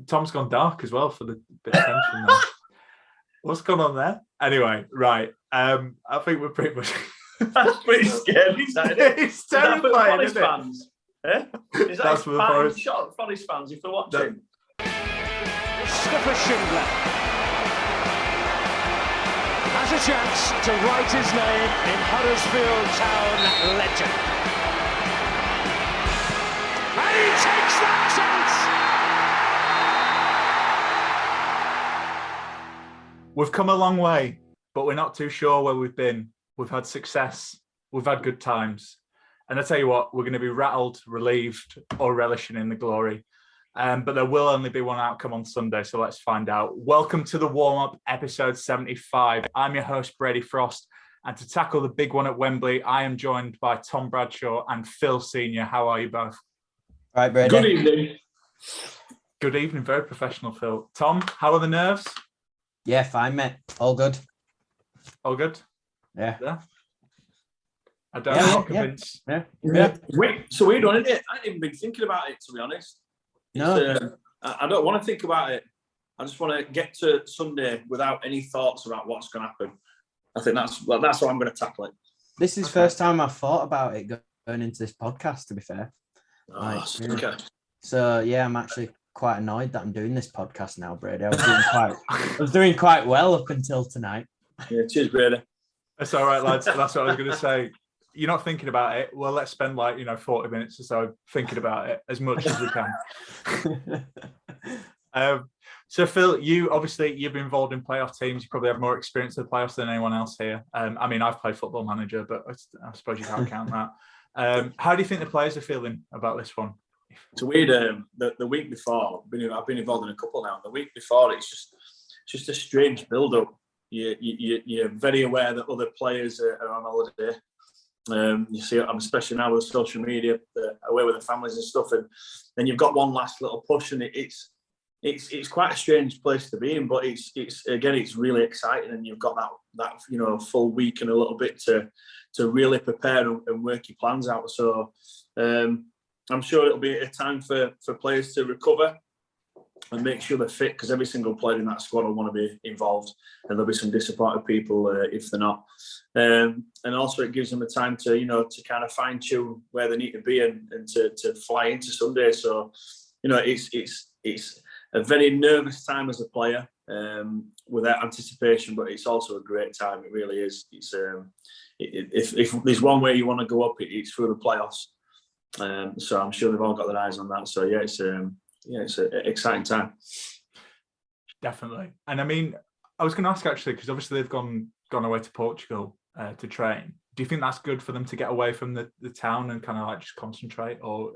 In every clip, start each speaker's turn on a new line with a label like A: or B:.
A: Tom's gone dark as well for the bit of tension there. What's going on there? Anyway, right. I think we're pretty much...
B: That's pretty scary, isn't it?
A: It's terrifying, isn't it?
B: Fans? Eh? Is that for the Forest? Shot at Forest fans if they're watching?
C: Mustafa Schindler has a chance to write his name in Huddersfield Town legend. And he takes that chance!
A: We've come a long way, but we're not too sure where we've been. We've had success. We've had good times. And I tell you what, we're going to be rattled, relieved, or relishing in the glory. But there will only be one outcome on Sunday, so let's find out. Welcome to the warm-up, episode 75. I'm your host, Brady Frost, and to tackle the big one at Wembley, I am joined by Tom Bradshaw and Phil Senior. How are you both?
D: All right, Brady.
B: Good evening.
A: Good evening. Very professional, Phil. Tom, how are the nerves?
D: Yeah, fine, mate. All good.
A: All good?
D: Yeah.
A: I don't know. Convinced.
D: Yeah.
B: So weird one, isn't it? I haven't even been thinking about it, to be honest.
D: No.
B: I don't want to think about it. I just want to get to Sunday without any thoughts about what's going to happen. I think that's how I'm going to tackle it.
D: This is the first time I've thought about it going into this podcast, to be fair.
B: Okay.
D: So, yeah, I'm actually quite annoyed that I'm doing this podcast now, Brady. I was doing quite well up until tonight.
B: Yeah, cheers, Brady.
A: That's all right, lads. That's what I was going to say. You're not thinking about it. Well, let's spend 40 minutes or so thinking about it as much as we can. So, Phil, you've been involved in playoff teams. You probably have more experience in the playoffs than anyone else here. I've played Football Manager, but I suppose you can't count that. How do you think the players are feeling about this one?
B: It's weird. The week before, I've been involved in a couple now. The week before, it's just a strange build-up. You're very aware that other players are on holiday. You see, especially now with social media, away with the families and stuff, and then you've got one last little push, and it's quite a strange place to be in, but it's really exciting, and you've got that full week and a little bit to really prepare and work your plans out. So I'm sure it'll be a time for players to recover and make sure they're fit, because every single player in that squad will want to be involved, and there'll be some disappointed people if they're not. And also it gives them a time to kind of fine tune where they need to be and to fly into Sunday. So it's a very nervous time as a player, without anticipation, but it's also a great time. It really is. It's if there's one way you want to go up, it's through the playoffs. So I'm sure they've all got their eyes on that. So yeah, it's an exciting time.
A: Definitely. And I was going to ask actually, because obviously they've gone away to Portugal to train. Do you think that's good for them to get away from the town and kind of just concentrate, or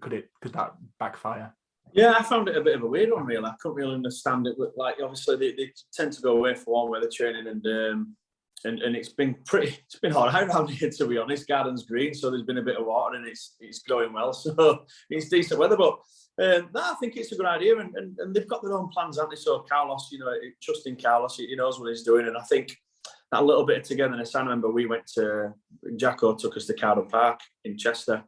A: could that backfire?
B: Yeah, I found it a bit of a weird one, really. I couldn't really understand it. Obviously they tend to go away for one where they're training, and it's been hard around here, to be honest. Garden's green, so there's been a bit of water, and it's growing well, so it's decent weather. But I think it's a good idea, and they've got their own plans, haven't they? So Carlos, trusting Carlos, he knows what he's doing, and I think that little bit of togetherness. I remember we went to Jacko took us to Carden Park in Chester.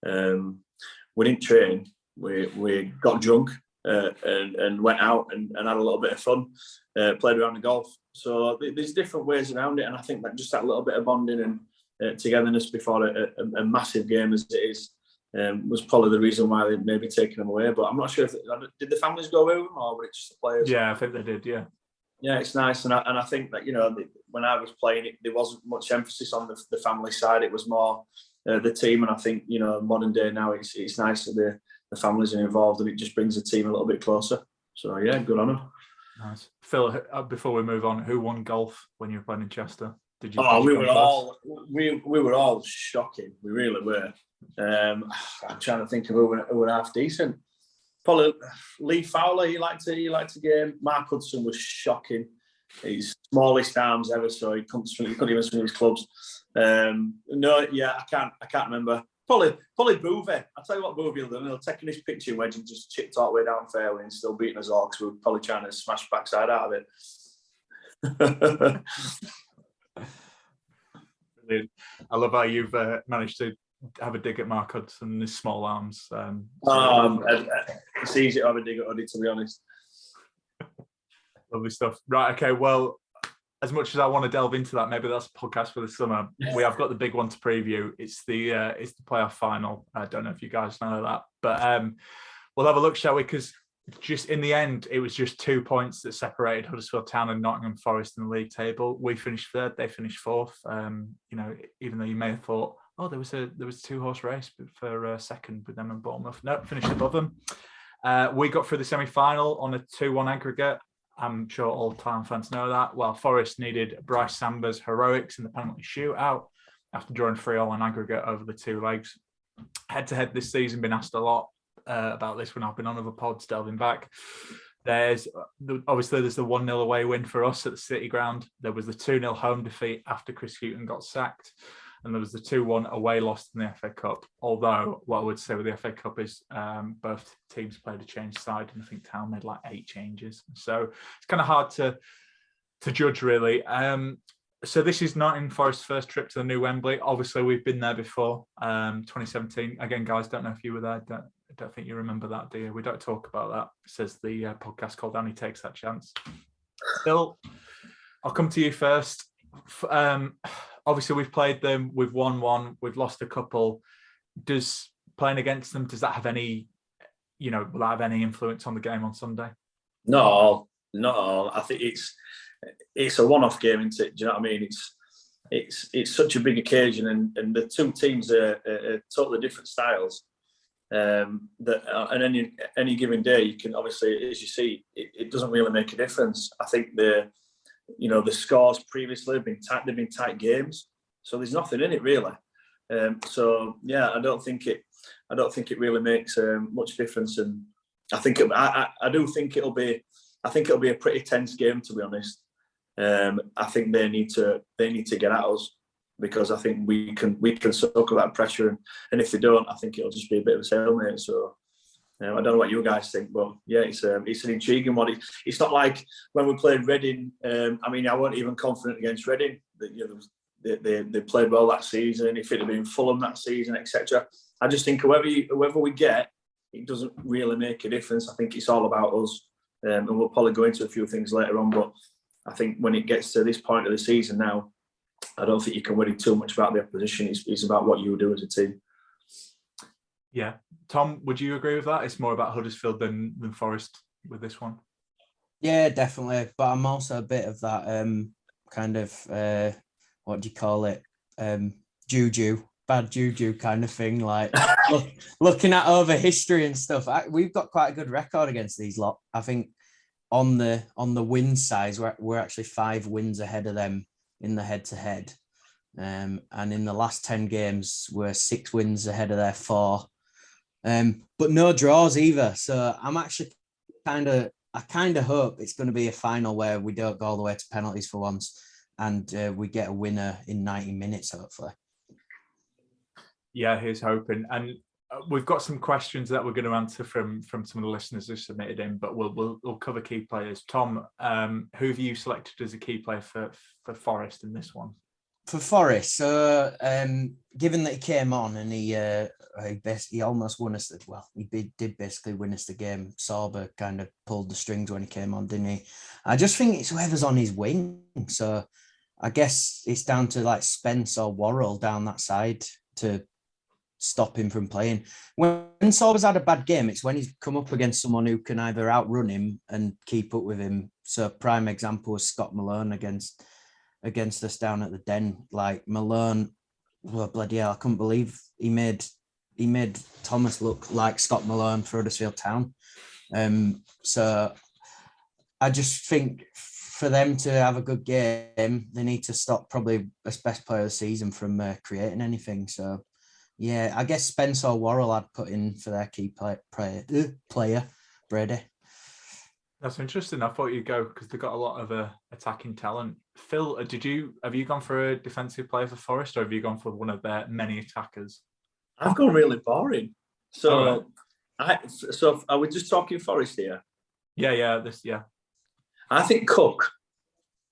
B: We didn't train. We got drunk and went out and had a little bit of fun, played around the golf. So there's different ways around it, and I think that just that little bit of bonding and togetherness before a massive game as it is was probably the reason why they maybe taken them away. But I'm not sure did the families go away with them, or were it just the players?
A: Yeah, I think they did. Yeah.
B: Yeah, it's nice, and I think that when I was playing it, there wasn't much emphasis on the family side. It was more the team, and I think modern day now it's nice that the families are involved, and it just brings the team a little bit closer. So yeah, good on them.
A: Nice. Phil, before we move on, who won golf when you were playing in Chester?
B: We were all shocking. We really were. I'm trying to think of who were half decent. Probably Lee Fowler. He liked to game. Mark Hudson was shocking. His smallest arms ever, so he couldn't even swing his clubs. I can't remember. Probably Boovey. I'll tell you what Boovey will do. He'll take his pitching wedge and just chipped all the way down fairway and still beating us all, because we're probably trying to smash backside out of it.
A: Brilliant. I love how you've managed to have a dig at Mark Hudson and his small arms.
B: it's easy to have a dig at Huddy, to be honest.
A: Lovely stuff. Right, okay, well, as much as I want to delve into that, maybe that's a podcast for the summer. We have got the big one to preview. It's the playoff final. I don't know if you guys know that, but we'll have a look, shall we? Because just in the end, it was just 2 points that separated Huddersfield Town and Nottingham Forest in the league table. We finished third, they finished fourth. Even though you may have thought, oh, there was a 2-horse race for second with them and Bournemouth. No, finished above them. We got through the semi-final on a 2-1 aggregate. I'm sure all Town fans know that. Well, Forest needed Bryce Samber's heroics in the penalty shootout after drawing 3-3 on aggregate over the 2 legs. Head-to-head this season, been asked a lot about this when I've been on other pods delving back. There's the 1-0 away win for us at the City Ground. There was the 2-0 home defeat after Chris Hughton got sacked. And there was the 2-1 away loss in the FA Cup. Although what I would say with the FA Cup is both teams played a change side, and I think Town made like 8 changes. So it's kind of hard to judge, really. So this is Nottingham Forest's first trip to the new Wembley. Obviously, we've been there before, 2017. Again, guys, don't know if you were there. I don't think you remember that, do you? We don't talk about that, says the podcast called Annie Takes That Chance. Phil, I'll come to you first. Obviously, we've played them, we've won one, we've lost a couple. Does playing against them, does that have any, will that have any influence on the game on Sunday?
B: Not at all. I think it's a one-off game, isn't it? Do you know what I mean? It's such a big occasion, and the two teams are totally different styles. That on any given day, you can obviously, as you see, it doesn't really make a difference. I think the scores previously have been tight. They've been tight games, so there's nothing in it really. So yeah, I don't think it really makes much difference. And I think I do think it'll be a pretty tense game, to be honest. I think they need to get at us, because I think we can soak up that pressure, and if they don't, I think it'll just be a bit of a stalemate. So I don't know what you guys think, but yeah, it's an intriguing one. It's not like when we played Reading. I weren't even confident against Reading. They played well that season. If it had been Fulham that season, etc. I just think whoever we get, it doesn't really make a difference. I think it's all about us, and we'll probably go into a few things later on. But I think when it gets to this point of the season now, I don't think you can worry too much about the opposition. It's about what you do as a team.
A: Yeah. Tom, would you agree with that? It's more about Huddersfield than Forest with this one.
D: Yeah, definitely. But I'm also a bit of that kind of, what do you call it? Bad juju kind of thing. Like looking at over history and stuff. We've got quite a good record against these lot. I think on the win side, we're actually 5 wins ahead of them in the head-to-head. And in the last 10 games, we're 6 wins ahead of their 4. But no draws either. So I'm actually I kind of hope it's going to be a final where we don't go all the way to penalties for once, and we get a winner in 90 minutes, hopefully.
A: Yeah, here's hoping. And we've got some questions that we're going to answer from some of the listeners who submitted in, but we'll cover key players. Tom, who have you selected as a key player for Forest in this one?
D: For Forest, so given that he came on and he almost won us. Well, he did basically win us the game. Sorba kind of pulled the strings when he came on, didn't he? I just think it's whoever's on his wing. So I guess it's down to like Spence or Worrell down that side to stop him from playing. When Sorba's had a bad game, it's when he's come up against someone who can either outrun him and keep up with him. So prime example was Scott Malone against us down at the Den. Like Malone, well, bloody hell, I couldn't believe he made Thomas look like Scott Malone for Huddersfield Town. So I just think for them to have a good game, they need to stop probably as best player of the season from creating anything. So yeah, I guess Spence or Worrell I'd put in for their key player, Brady.
A: That's interesting. I thought you'd go because they've got a lot of attacking talent. Phil, have you gone for a defensive player for Forest, or have you gone for one of their many attackers?
B: I've gone really boring. So, are we just talking Forest here?
A: Yeah.
B: I think Cook.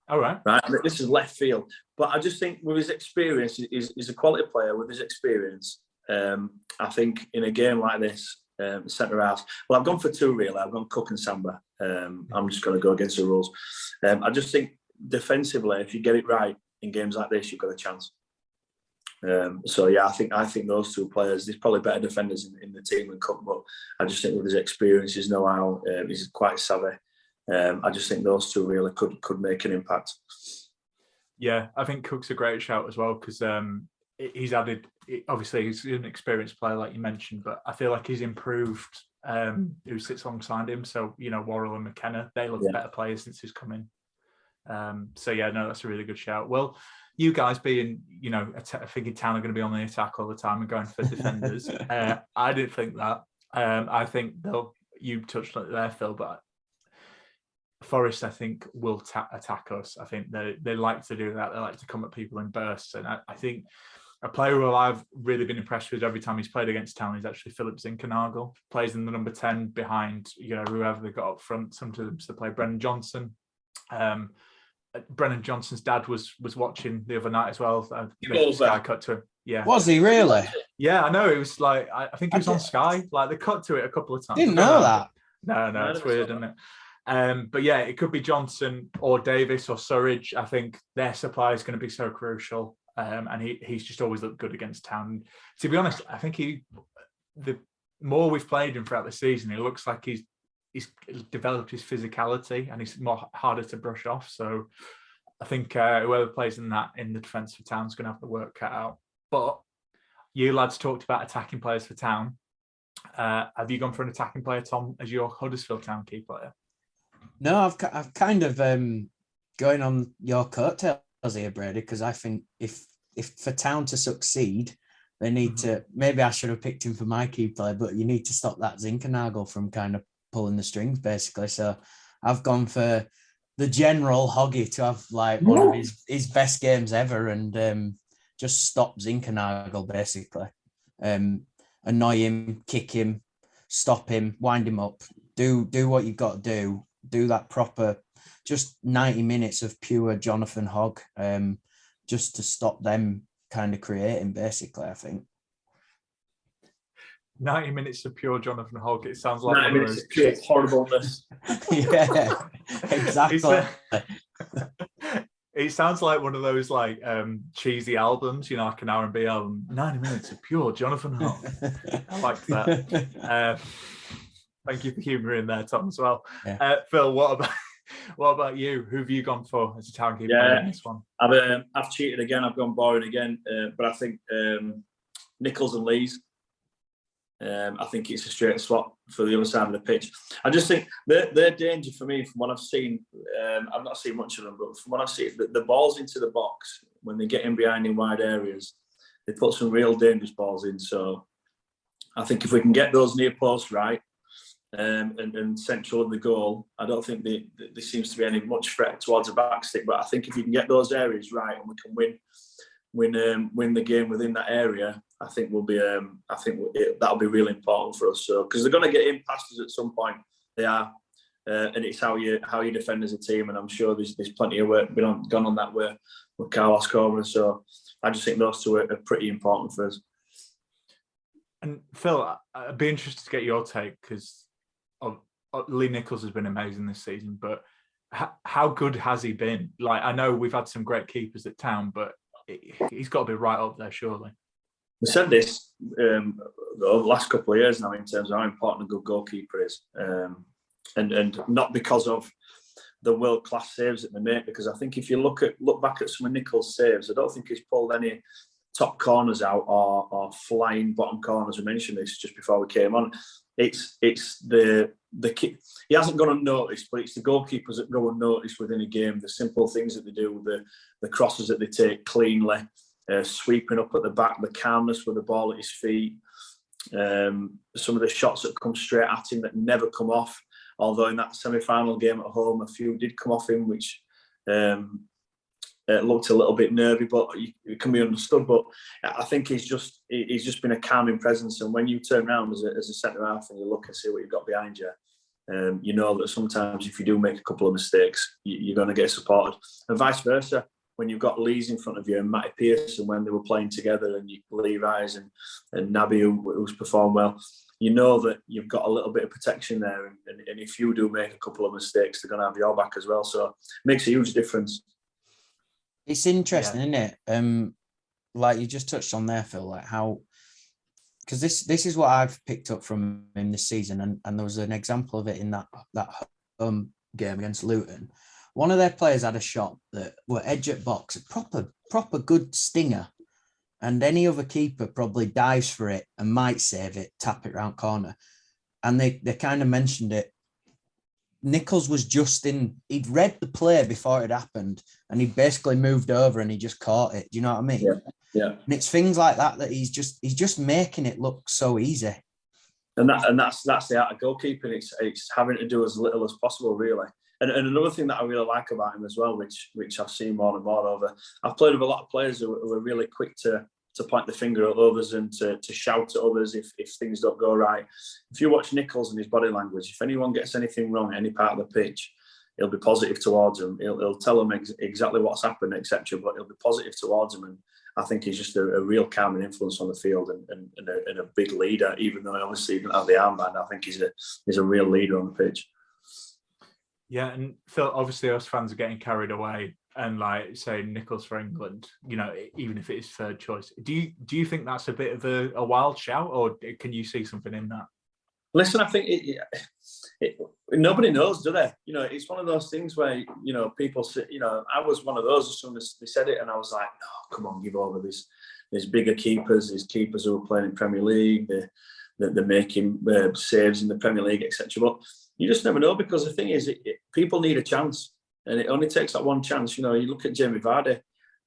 A: All right.
B: Right. This is left field, but I just think with his experience, he's a quality player with his experience. I think in a game like this, centre halves. Well, I've gone for two really. I've gone Cook and Samba. I'm just going to go against the rules. I just think defensively, if you get it right in games like this, you've got a chance. So yeah, I think those two players. There's probably better defenders in the team than Cook, but I just think with his experience, his know-how, he's quite savvy. I just think those two really could make an impact.
A: Yeah, I think Cook's a great shout as well because he's added. Obviously, he's an experienced player, like you mentioned, but I feel like he's improved. Who sits alongside him? So Worrell and McKenna, they look better players since he's come in. So yeah, no, that's a really good shout. Well, you guys being, I figured Town are going to be on the attack all the time and going for defenders. I didn't think that. I think you touched on it there, Phil, but Forest, I think, will attack us. I think they like to do that. They like to come at people in bursts. And I think a player who I've really been impressed with every time he's played against Town is actually Philip Zinkernagel. Plays in the number 10 behind, whoever they got up front. Sometimes they play Brennan Johnson. Brennan Johnson's dad was watching the other night as well. Sky cut to him. Yeah.
D: Was he really?
A: Yeah, I know. It was like, I think he was on Sky. Like they cut to it a couple of times.
D: Didn't know that.
A: No, it's weird, isn't it? But yeah, it could be Johnson or Davis or Surridge. I think their supply is going to be so crucial. And he's just always looked good against Town. To be honest, I think the more we've played him throughout the season, it looks like he's developed his physicality and he's harder to brush off. So I think whoever plays in the defence for Town is going to have the work cut out. But you lads talked about attacking players for Town. Have you gone for an attacking player, Tom, as your Huddersfield Town key player?
D: No, I've kind of going on your coattails here, Brady, because I think if for Town to succeed, they need to. Maybe I should have picked him for my key player, but you need to stop that Zinkernagel from kind of pulling the strings, basically. So I've gone for the general Hoggy to have like one of his best games ever and just stop Zinkernagel, basically. Annoy him, kick him, stop him, wind him up, do what you've got to do that proper, just 90 minutes of pure Jonathan Hogg, just to stop them kind of creating, basically, I think.
A: 90 minutes of pure Jonathan Hogg. It sounds like
B: 90 minutes of pure horribleness.
D: Yeah, exactly.
A: It sounds like one of those like cheesy albums, like an R&B album. 90 minutes of pure Jonathan Hogg. I like that. Thank you for humouring there, Tom, as well. Yeah. Phil, what about you? Who have you gone for as a Town keeper in this one?
B: I've cheated again. I've gone boring again, but I think Nichols and Lees. I think it's a straight swap for the other side of the pitch. I just think their danger for me, from what I've seen, I've not seen much of them, but from what I've seen, the balls into the box, when they get in behind in wide areas, they put some real dangerous balls in. So I think if we can get those near posts right and central in the goal, I don't think there seems to be any much threat towards a backstick. But I think if you can get those areas right and we can win the game within that area, I think that'll be really important for us. So because they're going to get in past us at some point, they are, and it's how you defend as a team. And I'm sure there's plenty of work gone on that way with Carlos Coleman. So I just think those two are pretty important for us.
A: And Phil, I'd be interested to get your take because Lee Nichols has been amazing this season, but how good has he been? Like, I know we've had some great keepers at Town, but he's got to be right up there, surely.
B: We said this the last couple of years now in terms of how important a good goalkeeper is, and not because of the world-class saves that they make, because I think if you look back at some of Nichols' saves, I don't think he's pulled any top corners out or flying bottom corners. We mentioned this just before we came on. It's the he hasn't gone unnoticed, but it's the goalkeepers that go unnoticed within a game. The simple things that they do, the crosses that they take cleanly, sweeping up at the back, the calmness with the ball at his feet, some of the shots that come straight at him that never come off. Although in that semi-final game at home, a few did come off him, which looked a little bit nervy, but it can be understood. But I think he's just been a calming presence. And when you turn around as a centre half and you look and see what you've got behind you, you know that sometimes if you do make a couple of mistakes, you're going to get supported, and vice versa. When you've got Lees in front of you and Matty Pearson when they were playing together, and Lee Rise and Naby who's performed well, you know that you've got a little bit of protection there, and if you do make a couple of mistakes, they're going to have your back as well. So it makes a huge difference.
D: It's interesting, isn't it? Like you just touched on there, Phil, like how, because this is what I've picked up from him this season, and there was an example of it in that home game against Luton. One of their players had a shot that were edge at box, a proper good stinger, and any other keeper probably dives for it and might save it, tap it round corner. And they kind of mentioned it. Nichols was just he'd read the play before it happened, and he basically moved over and he just caught it. Do you know what I mean?
B: Yeah.
D: And it's things like that he's just making it look so easy.
B: And that's the art of goalkeeping. It's having to do as little as possible, really. And another thing that I really like about him as well, which I've seen more and more over, I've played with a lot of players who are really quick to point the finger at others and to shout at others if things don't go right. If you watch Nichols and his body language, if anyone gets anything wrong at any part of the pitch, he'll be positive towards them. He'll tell them exactly what's happened, etc. But he'll be positive towards them. And I think he's just a real calming influence on the field and a big leader, even though obviously he doesn't have the armband. I think he's a real leader on the pitch.
A: Yeah, and Phil, obviously us fans are getting carried away and like say Nichols for England, you know, even if it is third choice. Do you think that's a bit of a wild shout, or can you see something in that?
B: Listen, I think nobody knows, do they? You know, it's one of those things where, you know, people say, you know, I was one of those as soon as they said it, and I was like, no, come on, give over this. There's bigger keepers, there's keepers who are playing in Premier League, they're making saves in the Premier League, etc. But you just never know, because the thing is, people need a chance, and it only takes that one chance. You know, you look at Jamie Vardy,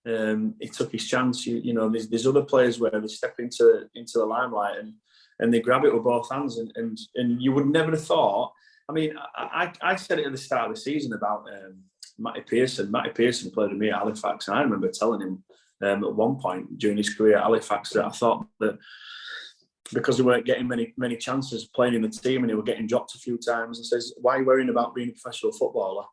B: he took his chance. You know, there's other players where they step into the limelight and they grab it with both hands, and you would never have thought. I mean, I said it at the start of the season about Matty Pearson. Matty Pearson played with me at Halifax, and I remember telling him at one point during his career at Halifax that I thought that because they weren't getting many chances playing in the team and they were getting dropped a few times, and says, why are you worrying about being a professional footballer?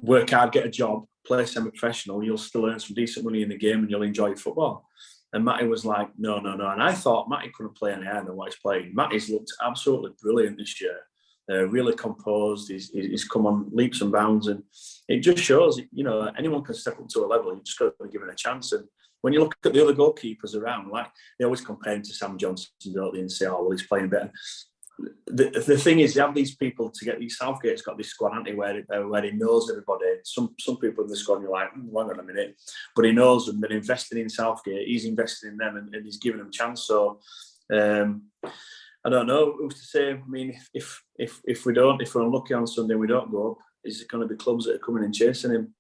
B: Work hard, get a job, play semi-professional, you'll still earn some decent money in the game and you'll enjoy your football. And Matty was like, no. And I thought Matty couldn't play any higher than what he's playing. Matty's looked absolutely brilliant this year. Really composed. He's come on leaps and bounds, and it just shows, you know, anyone can step up to a level. You just got to give it a chance. And when you look at the other goalkeepers around, like they always compare him to Sam Johnson, don't they, and say, oh, well, he's playing better. The thing is, you have these people to get these. Southgate's got this squad, hasn't he, where he knows everybody. Some people in the squad, you're like, hang on a minute, but he knows them. They're investing in Southgate. He's investing in them, and he's giving them a chance. So I don't know who's to say. I mean, if we're unlucky on Sunday, and we don't go up, is it going to be clubs that are coming and chasing him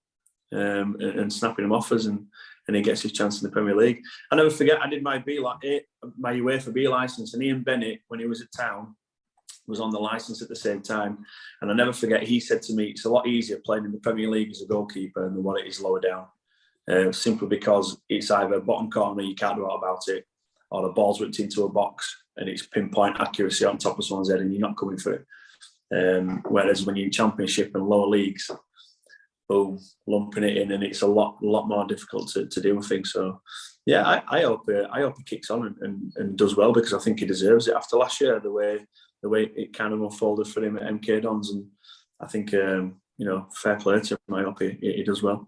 B: and snapping him offers, and he gets his chance in the Premier League? I never forget, I did my UEFA B licence, and Ian Bennett, when he was at Town, was on the licence at the same time. And I never forget, he said to me, it's a lot easier playing in the Premier League as a goalkeeper than what it is lower down. Simply because it's either bottom corner, you can't do out about it, or the ball's whipped into a box and it's pinpoint accuracy on top of someone's head and you're not coming for it. Whereas when you're in Championship and lower leagues, boom, lumping it in, and it's a lot more difficult to deal with things. So yeah, I hope he kicks on and does well, because I think he deserves it after last year, the way it kind of unfolded for him at MK Dons. And I think you know, fair play to him. I hope he does well.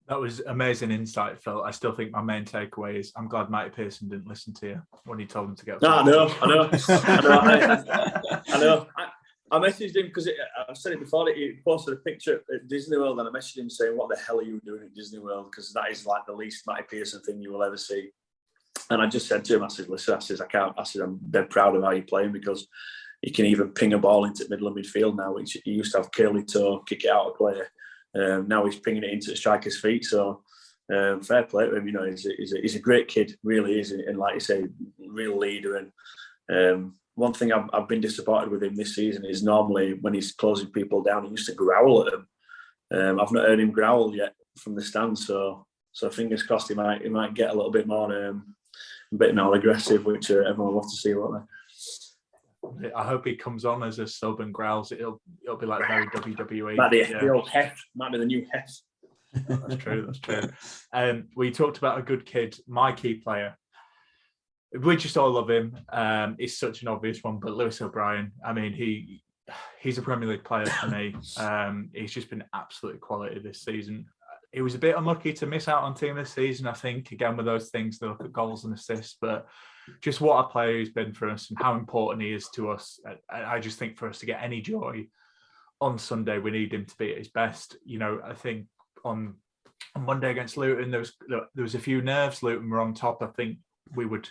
A: That was amazing insight, Phil. I still think my main takeaway is I'm glad Matty Pearson didn't listen to you when he told him to go.
B: No, I know. I messaged him because I've said it before. He posted a picture at Disney World, and I messaged him saying, "What the hell are you doing at Disney World? Because that is like the least Matty Pearson thing you will ever see." And I just said to him, I said, "Listen, I'm dead proud of how you're playing, because he can even ping a ball into the middle of midfield now, which he used to have curly toe, kick it out of play. Now he's pinging it into the striker's feet. So fair play to him. You know, he's a great kid, really is, and like you say, real leader. And one thing I've been disappointed with him this season is normally when he's closing people down, he used to growl at them. I've not heard him growl yet from the stands, so fingers crossed he might get a little bit more aggressive, which everyone will love to see, won't they?
A: I hope he comes on as a sub and growls. It'll be like very WWE.
B: The old Hef, might be the new Hef.
A: That's true. We talked about a good kid, my key player. we just all love him. It's such an obvious one, but Lewis O'Brien, I mean, he's a Premier League player for me. He's just been absolute quality this season. He was a bit unlucky to miss out on team this season, I think, again, with those things, they look at goals and assists, but just what a player he's been for us and how important he is to us. I just think for us to get any joy on Sunday, we need him to be at his best. You know, I think on Monday against Luton, there was a few nerves. Luton were on top. I think we would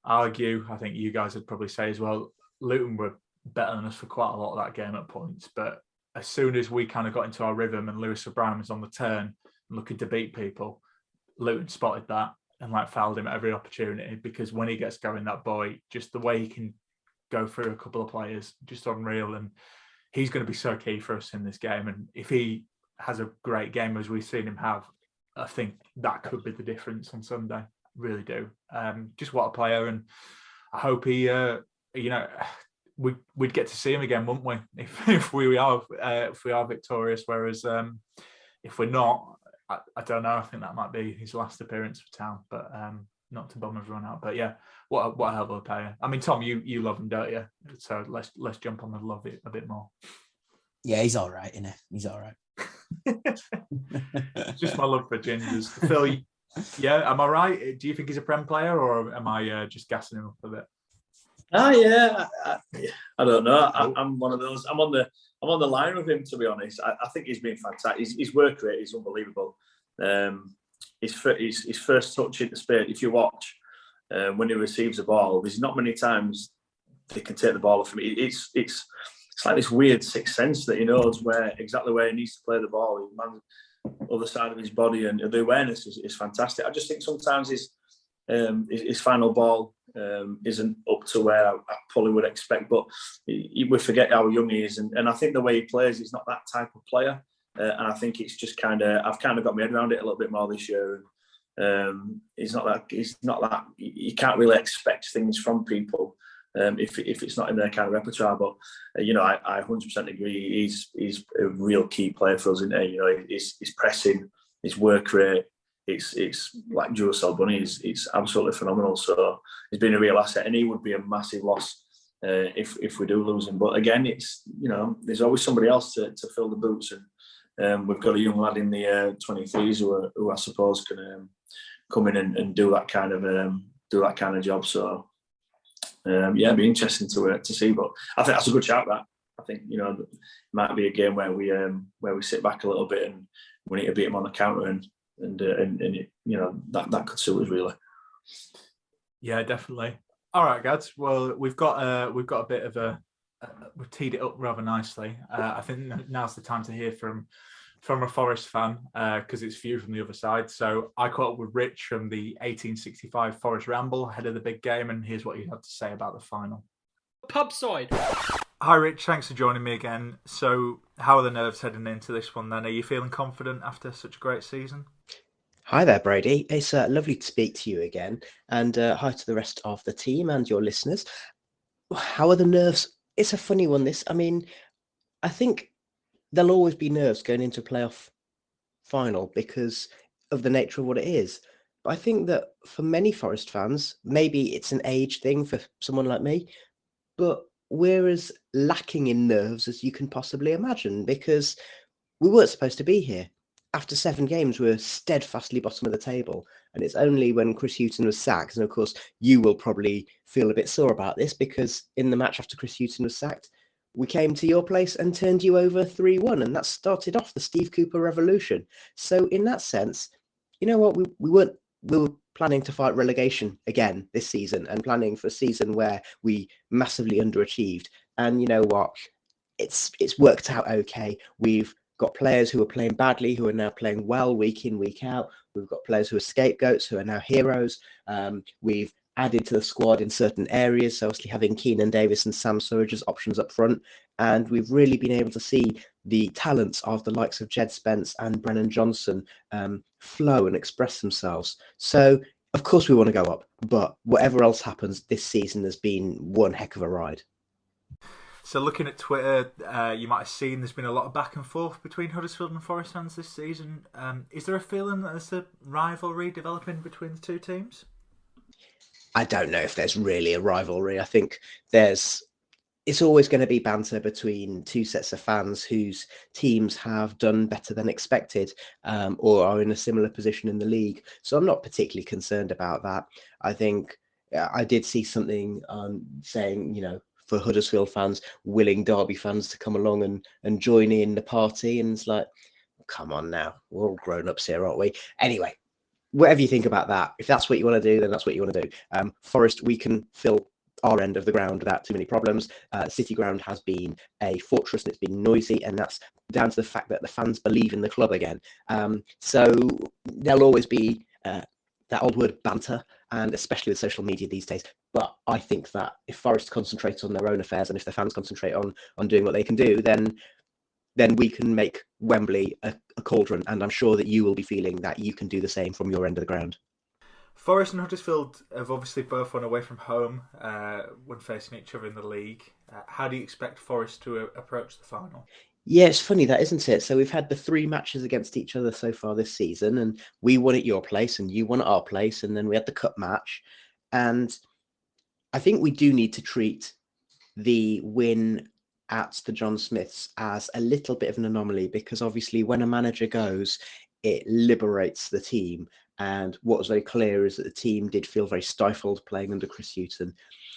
A: argue, I think you guys would probably say as well, Luton were better than us for quite a lot of that game at points. But as soon as we kind of got into our rhythm and Lewis O'Brien was on the turn and looking to beat people, Luton spotted that and fouled him at every opportunity, because when he gets going, that boy, just the way he can go through a couple of players, just unreal. And he's going to be so key for us in this game. And if he has a great game as we've seen him have, I think that could be the difference on Sunday. Really do. Just what a player. And I hope he, we'd get to see him again, wouldn't we? If we are victorious. Whereas if we're not, I don't know. I think that might be his last appearance for Town, but not to bum everyone out. But yeah, what a hell of a player. I mean, Tom, you love him, don't you? So let's jump on the love it a bit more.
D: Yeah, he's all right, isn't he? He's all right.
A: Just my love for gingers. Phil, yeah, am I right? Do you think he's a Prem player, or am I just gassing him up a bit?
B: Yeah, I don't know. I'm one of those. I'm on the line with him, to be honest. I think he's been fantastic. His work rate is unbelievable. His first touch in the space, if you watch, when he receives the ball, there's not many times they can take the ball off him. It's like this weird sixth sense that he knows exactly where he needs to play the ball. He man's other side of his body, and the awareness is fantastic. I just think sometimes his final ball isn't up to where I probably would expect, but we forget how young he is, and I think the way he plays, he's not that type of player, and I think it's just I've kind of got my head around it a little bit more this year. He's not that you can't really expect things from people if it's not in their kind of repertoire. But I 100% agree. He's a real key player for us, isn't he? His pressing, his work rate. It's like Joe Salboni. It's absolutely phenomenal. So he's been a real asset, and he would be a massive loss if we do lose him. But again, it's there's always somebody else to fill the boots, and we've got a young lad in the 23s who I suppose can come in and do that kind of job. So it'd be interesting to see. But I think that's a good shout. That I think it might be a game where we sit back a little bit and we need to beat him on the counter and that could suit us really.
A: Yeah, definitely. All right, guys. Well, we've got a bit of we've teed it up rather nicely. I think now's the time to hear from a Forest fan, because it's viewed from the other side. So I caught up with Rich from the 1865 Forest Ramble ahead of the big game, and here's what he had to say about the final.
E: Pub side.
A: Hi Rich, thanks for joining me again. So how are the nerves heading into this one then? Are you feeling confident after such a great season?
F: Hi there, Brady. It's lovely to speak to you again, and hi to the rest of the team and your listeners. How are the nerves? It's a funny one, this. I mean, I think there'll always be nerves going into a playoff final because of the nature of what it is. But I think that for many Forest fans, maybe it's an age thing for someone like me, but we're as lacking in nerves as you can possibly imagine, because we weren't supposed to be here. After 7 games, we're steadfastly bottom of the table. And it's only when Chris Hughton was sacked, and of course, you will probably feel a bit sore about this, because in the match after Chris Hughton was sacked, we came to your place and turned you over 3-1. And that started off the Steve Cooper revolution. So in that sense, you know what, we were planning to fight relegation again this season, and planning for a season where we massively underachieved. And you know what, it's worked out okay. We've got players who are playing badly who are now playing well week in, week out. We've got players who are scapegoats who are now heroes. We've added to the squad in certain areas, so obviously having Keenan Davis and Sam Surridge as options up front. And we've really been able to see the talents of the likes of Jed Spence and Brennan Johnson flow and express themselves. So, of course, we want to go up, but whatever else happens, this season has been one heck of a ride.
A: So looking at Twitter, you might have seen there's been a lot of back and forth between Huddersfield and Forest fans this season. Is there a feeling that there's a rivalry developing between the two teams?
F: I don't know if there's really a rivalry. I think it's always going to be banter between two sets of fans whose teams have done better than expected, or are in a similar position in the league. So I'm not particularly concerned about that. I think I did see something saying, for Huddersfield fans, willing Derby fans to come along and join in the party. And it's like, come on now, we're all grown ups here, aren't we? Anyway, whatever you think about that, if that's what you want to do, then that's what you want to do. Forest, we can fill our end of the ground without too many problems. City Ground has been a fortress, and it's been noisy, and that's down to the fact that the fans believe in the club again. So there'll always be that old word banter, and especially with social media these days. But I think that if Forest concentrate on their own affairs, and if the fans concentrate on doing what they can do, then we can make Wembley a cauldron, and I'm sure that you will be feeling that you can do the same from your end of the ground.
A: Forest and Huddersfield have obviously both won away from home when facing each other in the league. How do you expect Forest to approach the final?
F: Yeah, it's funny that, isn't it? So we've had the 3 matches against each other so far this season, and we won at your place and you won at our place, and then we had the cup match. And I think we do need to treat the win at the John Smiths as a little bit of an anomaly, because obviously when a manager goes, it liberates the team. And what was very clear is that the team did feel very stifled playing under Chris Hughton.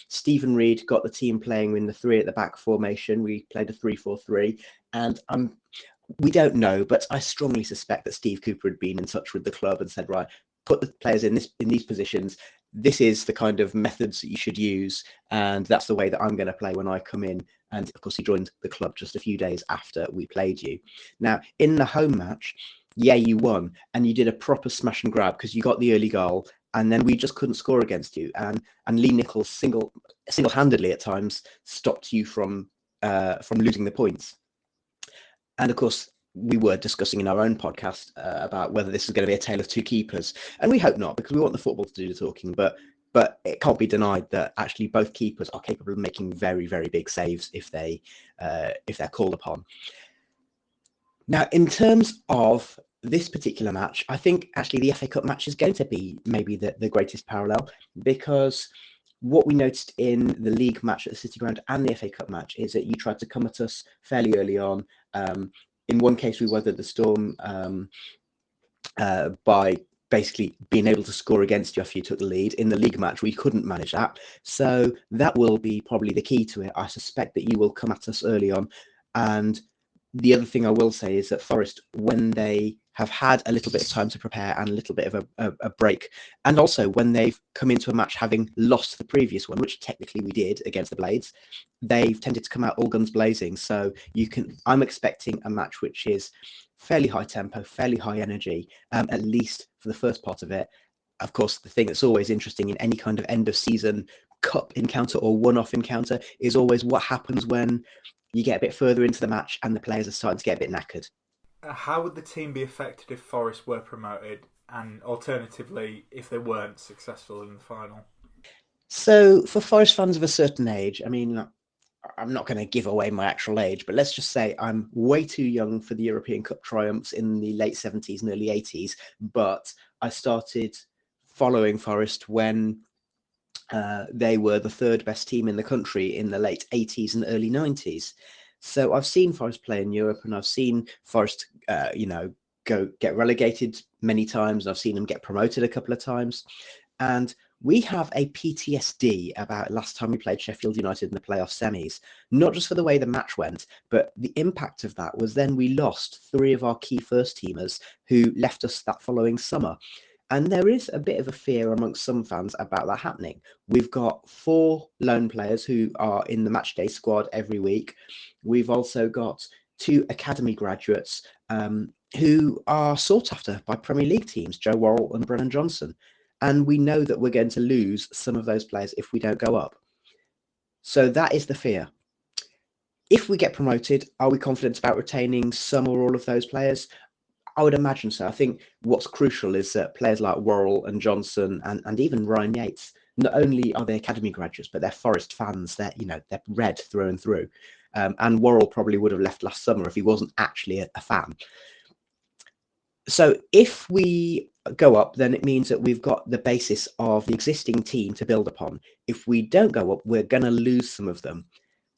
F: Stephen Reid got the team playing in the 3 at the back formation. We played a 3-4-3, and we don't know, but I strongly suspect that Steve Cooper had been in touch with the club and said, right, put the players in these positions. This is the kind of methods that you should use, and that's the way that I'm going to play when I come in. And of course, he joined the club just a few days after we played you. Now, in the home match, yeah, you won, and you did a proper smash and grab because you got the early goal, and then we just couldn't score against you. And Lee Nichols single-handedly at times stopped you from losing the points. And of course, we were discussing in our own podcast about whether this is going to be a tale of 2 keepers, and we hope not, because we want the football to do the talking. But it can't be denied that actually both keepers are capable of making very, very big saves if they're called upon. Now, in terms of this particular match, I think actually the FA Cup match is going to be maybe the greatest parallel, because what we noticed in the league match at the City Ground and the FA Cup match is that you tried to come at us fairly early on. In one case, we weathered the storm by basically being able to score against you after you took the lead. In the league match, we couldn't manage that. So that will be probably the key to it. I suspect that you will come at us early on. And the other thing I will say is that Forest, when they have had a little bit of time to prepare and a little bit of a break, and also when they've come into a match having lost the previous one, which technically we did against the Blades, they've tended to come out all guns blazing. So I'm expecting a match which is fairly high tempo, fairly high energy, at least for the first part of it. Of course, the thing that's always interesting in any kind of end of season cup encounter or one-off encounter is always what happens when you get a bit further into the match and the players are starting to get a bit knackered.
A: How would the team be affected if Forest were promoted, and alternatively, if they weren't successful in the final?
F: So for Forest fans of a certain age, I mean, I'm not going to give away my actual age, but let's just say I'm way too young for the European Cup triumphs in the late 70s and early 80s, but I started following Forest when they were the 3rd best team in the country in the late 80s and early 90s. So I've seen Forest play in Europe, and I've seen Forest, go get relegated many times. I've seen them get promoted a couple of times. And we have a PTSD about last time we played Sheffield United in the playoff semis, not just for the way the match went, but the impact of that was then we lost 3 of our key first teamers who left us that following summer. And there is a bit of a fear amongst some fans about that happening. We've got 4 loan players who are in the matchday squad every week. We've also got 2 academy graduates who are sought after by Premier League teams, Joe Worrell and Brennan Johnson. And we know that we're going to lose some of those players if we don't go up. So that is the fear. If we get promoted, are we confident about retaining some or all of those players? I would imagine so. I think what's crucial is that players like Worrell and Johnson and even Ryan Yates, not only are they academy graduates, but they're Forest fans. They're red through and through. And Worrell probably would have left last summer if he wasn't actually a fan. So if we go up, then it means that we've got the basis of the existing team to build upon. If we don't go up, we're going to lose some of them.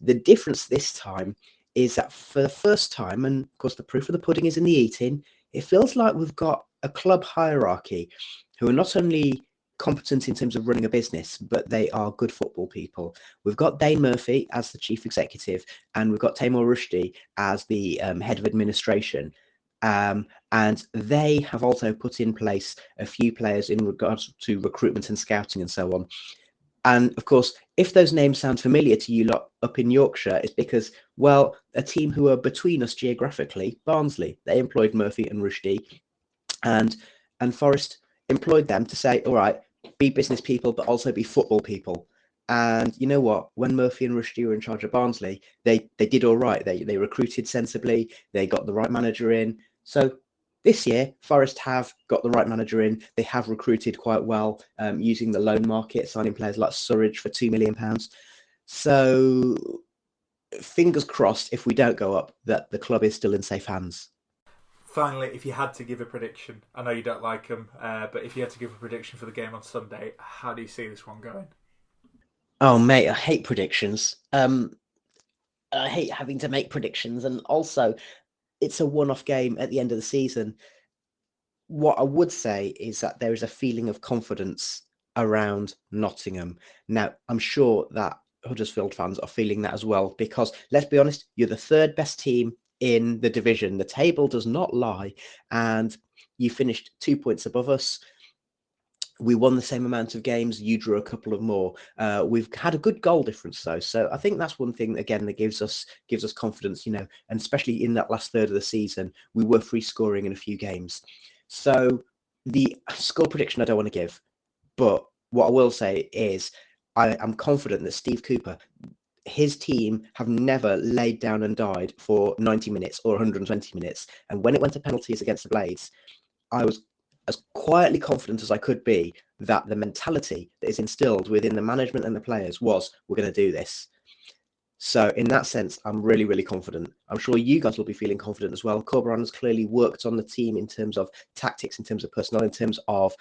F: The difference this time is that for the first time, and of course the proof of the pudding is in the eating, it feels like we've got a club hierarchy who are not only competent in terms of running a business, but they are good football people. We've got Dane Murphy as the chief executive, and we've got Taimur Rushdie as the head of administration. And they have also put in place a few players in regards to recruitment and scouting and so on. And of course, if those names sound familiar to you lot up in Yorkshire, it's because, well, a team who are between us geographically, Barnsley, they employed Murphy and Rushdie, and Forest employed them to say, all right, be business people, but also be football people. And you know what? When Murphy and Rushdie were in charge of Barnsley, they did all right. They recruited sensibly. They got the right manager in. So this year, Forest have got the right manager in. They have recruited quite well using the loan market, signing players like Surridge for £2 million. So fingers crossed, if we don't go up, that the club is still in safe hands.
A: Finally, if you had to give a prediction, I know you don't like them, but if you had to give a prediction for the game on Sunday, how do you see this one going?
F: Oh, mate, I hate predictions. I hate having to make predictions. And also, it's a one-off game at the end of the season. What I would say is that there is a feeling of confidence around Nottingham. Now, I'm sure that Huddersfield fans are feeling that as well, because let's be honest, you're the third best team in the division. The table does not lie, and you finished 2 points above us. We won the same amount of games. You drew a couple of more. We've had a good goal difference, though, so I think that's one thing again that gives us confidence. You know, and especially in that last third of the season, we were free scoring in a few games. So the score prediction I don't want to give, but what I will say is I am confident that Steve Cooper, his team have never laid down and died for 90 minutes or 120 minutes. And when it went to penalties against the Blades, I was as quietly confident as I could be that the mentality that is instilled within the management and the players was, we're going to do this. So in that sense, I'm really, really confident. I'm sure you guys will be feeling confident as well. Corberan has clearly worked on the team in terms of tactics, in terms of personnel, in terms of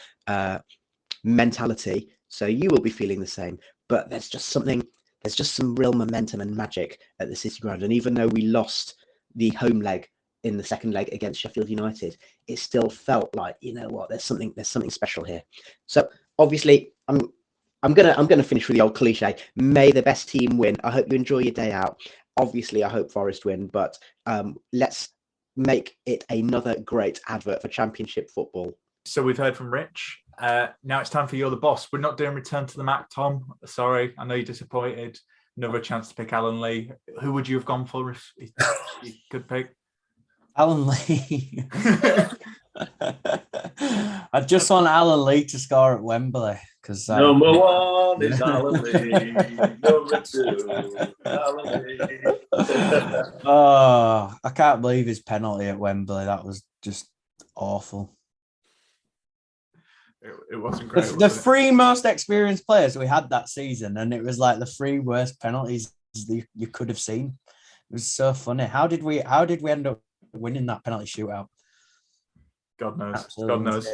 F: mentality. So you will be feeling the same. But there's just some real momentum and magic at the City Ground. And even though we lost the home leg in the second leg against Sheffield United, it still felt like, you know what, there's something special here. So obviously I'm gonna finish with the old cliche. May the best team win. I hope you enjoy your day out. Obviously, I hope Forest win, but let's make it another great advert for Championship football.
A: So we've heard from Rich. Now it's time for You're the Boss. We're not doing Return to the Mac, Tom. Sorry, I know you're disappointed. Another chance to pick Alan Lee. Who would you have gone for if you could pick?
D: Alan Lee. I just want Alan Lee to score at Wembley because
B: number one is Alan Lee. Number two, Alan Lee.
D: Oh, I can't believe his penalty at Wembley. That was just awful.
A: It wasn't great.
D: The three most experienced players we had that season, and it was like the three worst penalties you could have seen. It was so funny. How did we end up winning that penalty shootout?
A: God knows.
D: Absolutely.
A: God knows.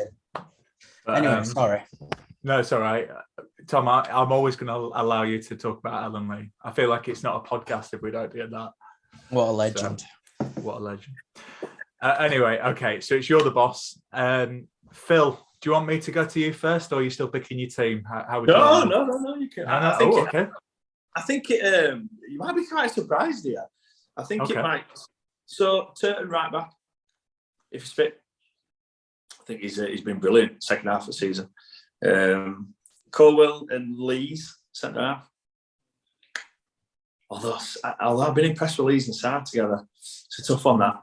A: But,
D: anyway, sorry.
A: No, it's all right. Tom, I'm always going to allow you to talk about Alan Lee. I feel like it's not a podcast if we don't do that.
D: What a legend.
A: So, what a legend. Anyway, okay, so it's You're the Boss. Phil, do you want me to go to you first, or are you still picking your team? How would
B: No,
A: you
B: you can.
A: okay.
B: I think it. You might be quite surprised here. I think it might. So Turton right back, if he's fit. I think he's been brilliant second half of the season. Colwell and Lees centre half. Although I've been impressed with Lees and Sarr together. It's a tough one that.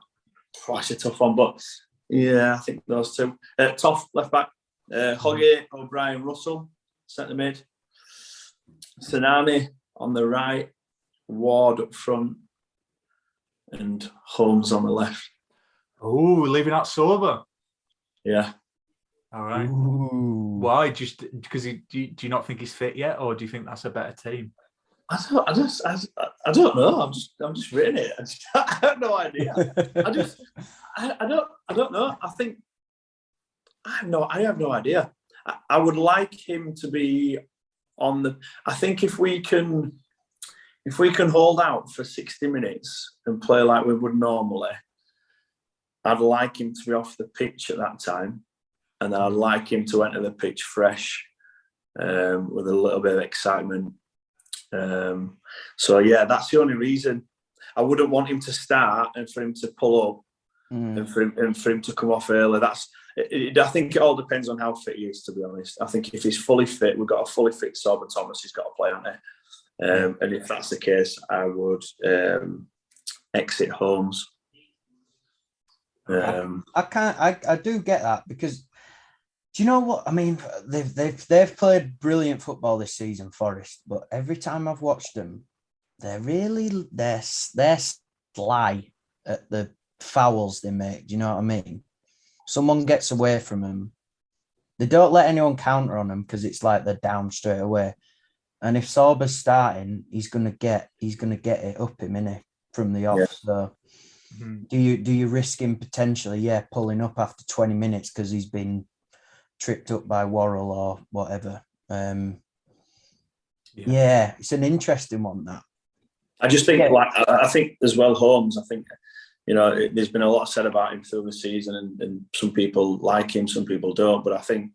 B: It's a tough one, but yeah, I think those two. Toff left back. Hoggy, O'Brien, Russell centre mid. Sanani on the right. Ward up front. And Holmes on the left.
A: Oh, leaving out Sorba.
B: Yeah.
A: All right.
D: Ooh.
A: Why? Just because do you not think he's fit yet, or do you think that's a better team?
B: I don't know. I'm just reading it. I have no idea. I don't know. I think I have no idea. I would like him to be on the. I think if we can hold out for 60 minutes and play like we would normally, I'd like him to be off the pitch at that time, and then I'd like him to enter the pitch fresh, with a little bit of excitement. So yeah, that's the only reason. I wouldn't want him to start and for him to pull up and for him to come off early. I think it all depends on how fit he is, to be honest. I think if he's fully fit, we've got a fully fit Sorba Thomas, he's got to play on there. And if that's the case, I would exit Holmes.
D: I do get that, because do you know what I mean? They've played brilliant football this season, Forest, but every time I've watched them, they're sly at the fouls they make. Do you know what I mean? Someone gets away from them, they don't let anyone counter on them because it's like they're down straight away. And if Sorba's starting, he's gonna get it up him, innit, from the off. Yeah. So do you risk him potentially, pulling up after 20 minutes because he's been tripped up by Worrell or whatever? It's an interesting one, that.
B: I just think, I think as well, Holmes, I think, there's been a lot said about him through the season, and some people like him, some people don't, but I think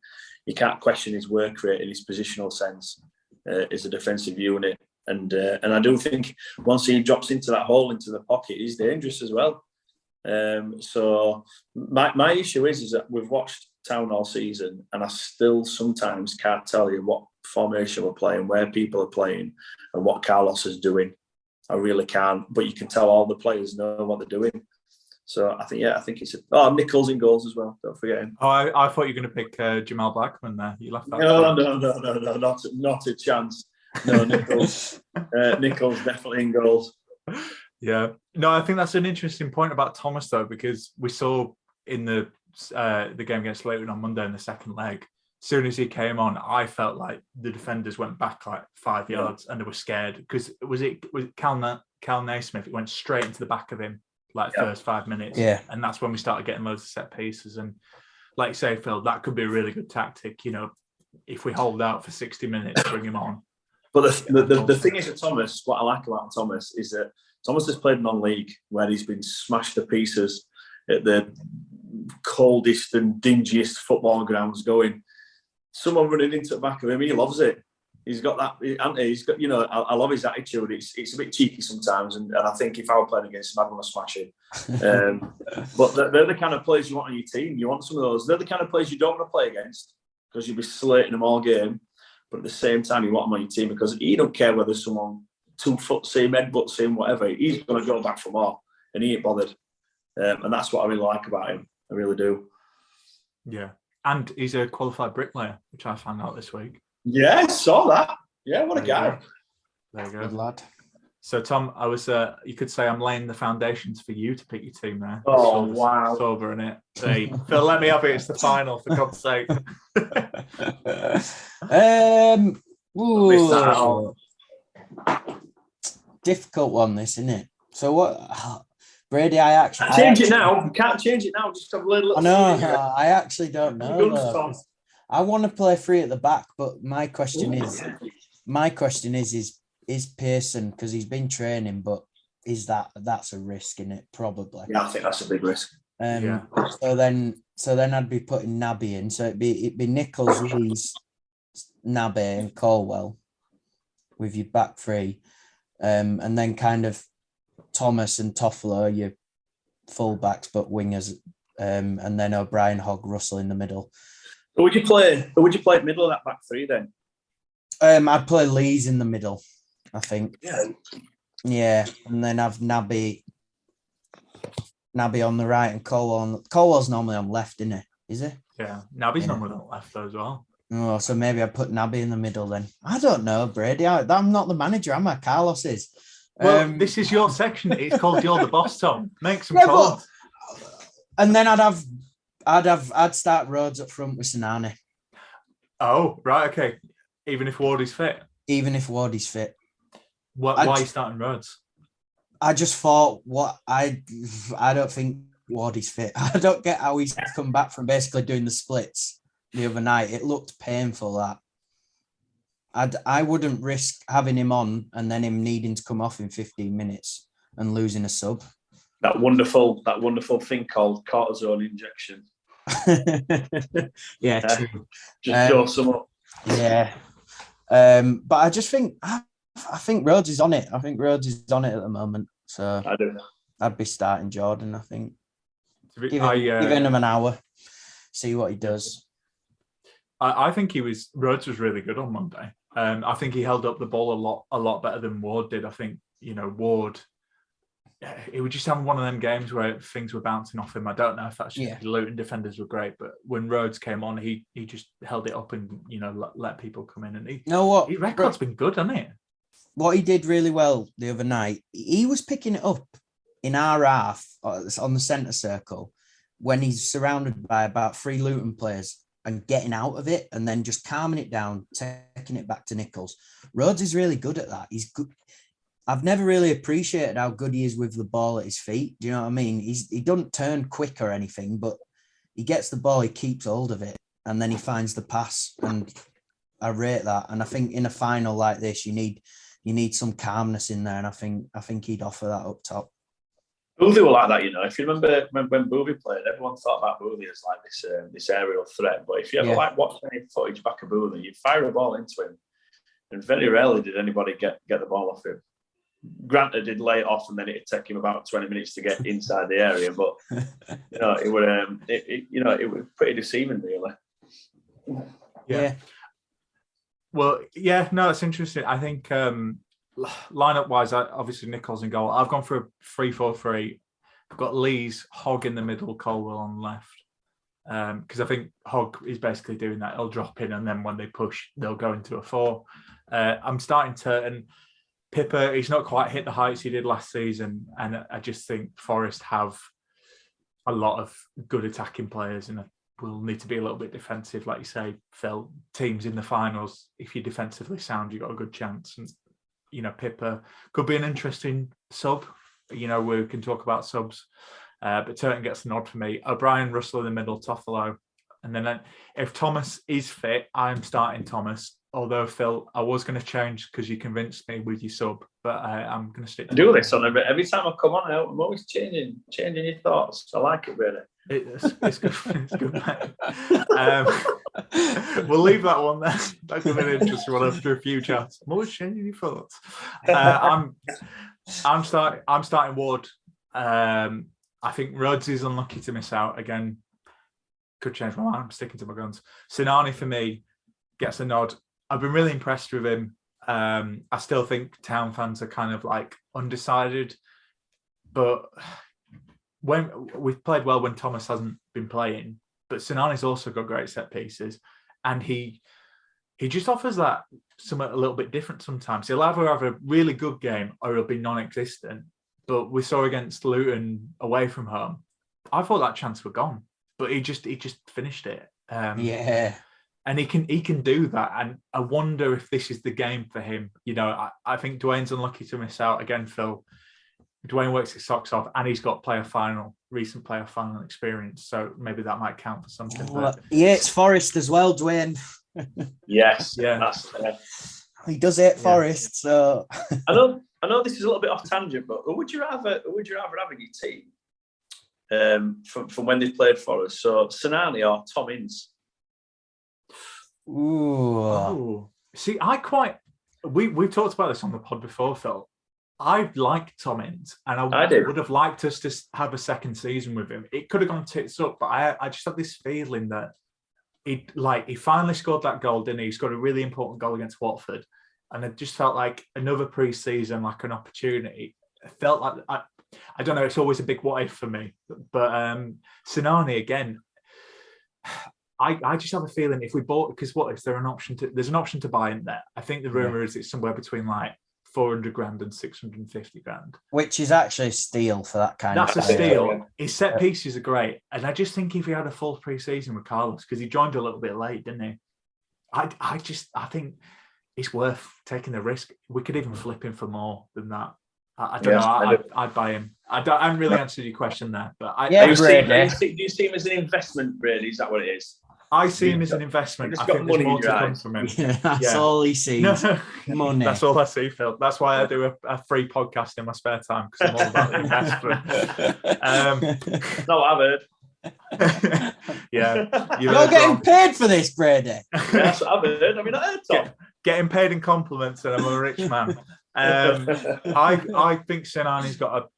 B: you can't question his work rate in his positional sense as a defensive unit. And I do think once he drops into that hole, into the pocket, he's dangerous as well. So my issue is that we've watched Town all season, and I still sometimes can't tell you what formation we're playing, where people are playing, and what Carlos is doing. I really can't, but you can tell all the players know what they're doing. So I think it's Nichols in goals as well. Don't forget him.
A: Oh, I thought you were going to pick Jamal Blackman there. You left that.
B: No, not a chance. No, Nichols. Nichols definitely in goals.
A: Yeah, no, I think that's an interesting point about Thomas though, because we saw in the game against Leighton on Monday in the second leg, as soon as he came on, I felt like the defenders went back like 5 yards and they were scared, because was Cal Naismith? It went straight into the back of him like first 5 minutes, and that's when we started getting loads of set pieces. And like you say, Phil, that could be a really good tactic. If we hold out for 60 minutes, bring him on.
B: But the thing is with Thomas, what I like about Thomas is that Thomas has played non-league where he's been smashed to pieces at the coldest and dingiest football grounds going. Someone running into the back of him, he loves it. He's got that, he's got, I love his attitude. It's a bit cheeky sometimes, and I think if I were playing against him, I'd want to smash him. But they're the kind of players you want on your team. You want some of those. They're the kind of players you don't want to play against, because you'll be slating them all game. But at the same time, you want them on your team because he don't care whether someone 2 foot him, headbutts him, whatever. He's going to go back for more, and he ain't bothered. And that's what I really like about him. I really do.
A: Yeah. And he's a qualified bricklayer, which I found out this week.
B: Yeah, saw that. Yeah, what a guy.
A: There you go.
D: Good lad.
A: So, Tom, I was, you could say I'm laying the foundations for you to pick your team there.
B: Oh, wow.
A: Sober in it. Hey, Phil, let me have it. It's the final, for God's sake.
D: Difficult one, this, isn't it? So what... Brady, I can't
B: change it now. You can't change it now. Just have a little.
D: I know. I actually don't know. I want to play 3 at the back, but my question is Pearson, because he's been training, but that's a risk, in it? Probably.
B: Yeah, I think that's a big risk.
D: So then I'd be putting Naby in. So it'd be Nichols, Lees, Naby, and Colwell with your back 3, and then kind of Thomas and Toffolo, your full-backs but wingers, and then O'Brien, Hogg, Russell in the middle.
B: Who would you play middle of that back 3 then?
D: I'd play Lees in the middle, I think. Yeah, and then have Naby on the right and Colwell's normally on left, isn't it? Is it?
A: Yeah, Naby's normally on left though as well.
D: Oh, so maybe I'd put Naby in the middle then. I don't know, Brady. I'm not the manager, am I? Carlos is.
A: Well, this is your section. It's called You're the Boss, Tom. Make some calls.
D: And then I'd start Rhodes up front with Sinani.
A: Oh, right, okay. Even if Wardy's fit?
D: Even if Wardy's fit.
A: Why are you starting Rhodes?
D: I just thought I don't think Wardy's fit. I don't get how he's come back from basically doing the splits the other night. It looked painful, that. I wouldn't risk having him on and then him needing to come off in 15 minutes and losing a sub.
B: That wonderful thing called cortisone injection.
D: Yeah, true.
B: Just dose them up.
D: Yeah. But I just think I think Rhodes is on it. I think Rhodes is on it at the moment. So
B: I do.
D: I'd be starting Jordan, I think. Give
A: I
D: him an hour, see what he does.
A: I think Rhodes was really good on Monday. I think he held up the ball a lot better than Ward did. I think, Ward, it was just having one of them games where things were bouncing off him. I don't know if that's just the Luton defenders were great, but when Rhodes came on, he just held it up and, let people come in. And his record's been good, hasn't it?
D: What he did really well the other night, he was picking it up in our half on the centre circle when he's surrounded by about 3 Luton players and getting out of it and then just calming it down, taking it back to Nichols. Rhodes is really good at that. He's good. I've never really appreciated how good he is with the ball at his feet. Do you know what I mean? He doesn't turn quick or anything, but he gets the ball, he keeps hold of it, and then he finds the pass. And I rate that. And I think in a final like this, you need some calmness in there, and I think he'd offer that up top.
B: Boothie were like that, If you remember when Boothie played, everyone thought about Boothie as like this aerial threat. But if you ever watch any footage back of Boothie, you fire a ball into him, and very rarely did anybody get the ball off him. Granted, he'd lay it off, and then it'd take him about 20 minutes to get inside the area. But it was pretty deceiving, really.
D: Yeah.
A: Well, yeah, no, it's interesting. I think lineup wise, obviously Nichols in goal. I've gone for a 3-4-3. I've got Lees, Hogg in the middle, Colwell on the left. Because I think Hogg is basically doing that. He'll drop in, and then when they push, they'll go into a 4. I'm starting Turton. Pippa, he's not quite hit the heights he did last season, and I just think Forest have a lot of good attacking players, and will need to be a little bit defensive, like you say, Phil. Teams in the finals, if you're defensively sound, you've got a good chance. And Pippa could be an interesting sub. We can talk about subs, but Turton gets the nod for me. O'Brien, Russell in the middle, Toffolo, and then if Thomas is fit, I'm starting Thomas. Although, Phil, I was going to change because you convinced me with your sub, but I'm going to stick to
B: do this on every time I come on. I'm always changing your thoughts. I like it, really.
A: It's good. It's good, mate. We'll leave that one there. That could be an interesting one after a few chats. I'm always changing your thoughts. I'm starting Ward. I think Rhodes is unlucky to miss out again. Could change my mind. I'm sticking to my guns. Sinani for me gets a nod. I've been really impressed with him. I still think Town fans are kind of like undecided, but when we've played well when Thomas hasn't been playing, but Sinani's also got great set pieces, and he just offers that something a little bit different sometimes. He'll either have a really good game or he'll be non-existent. But we saw against Luton away from home, I thought that chance were gone, but he just finished it. And he can do that. And I wonder if this is the game for him. I think Dwayne's unlucky to miss out again, Phil. Dwayne works his socks off, and he's got recent player final experience. So maybe that might count for something.
D: It's Forest as well, Dwayne.
B: Yes.
A: Yeah.
D: He does hate Forest. So
B: I know this is a little bit off tangent, but who would you rather have in your team from when they played for us? So Sinani or Tom Ince?
D: Ooh.
A: See, we've talked about this on the pod before, Phil. I like Tom Ince, and I would have liked us to have a second season with him. It could have gone tits up, but I just have this feeling that he finally scored that goal, didn't he? He scored a really important goal against Watford, and it just felt like another pre-season, like an opportunity. It felt like I don't know. It's always a big what if for me, but Sinani again. I just have a feeling if we bought, because there's an option to buy in there. I think the rumor is it's somewhere between like 400 grand and 650 grand,
D: which is actually a steal for that kind of.
A: That's a steal. His set pieces are great, and I just think if he had a full pre-season with Carlos, because he joined a little bit late, didn't he? I think it's worth taking the risk. We could even flip him for more than that. I don't know. I'd buy him. I haven't really answered your question there, but
B: Do you see him as an investment, Brady? Is that what it is?
A: I see him as an investment. I think there's more to come from him.
D: Yeah, that's all he sees. Money.
A: That's all I see, Phil. That's why I do a free podcast in my spare time, because I'm all about the investment.
B: That's not what I've heard.
A: Yeah.
D: You're getting paid for this, Brady.
B: Yeah, that's what I've heard. I mean, I heard Tom.
A: Getting paid in compliments, and I'm a rich man. I think Sinani's got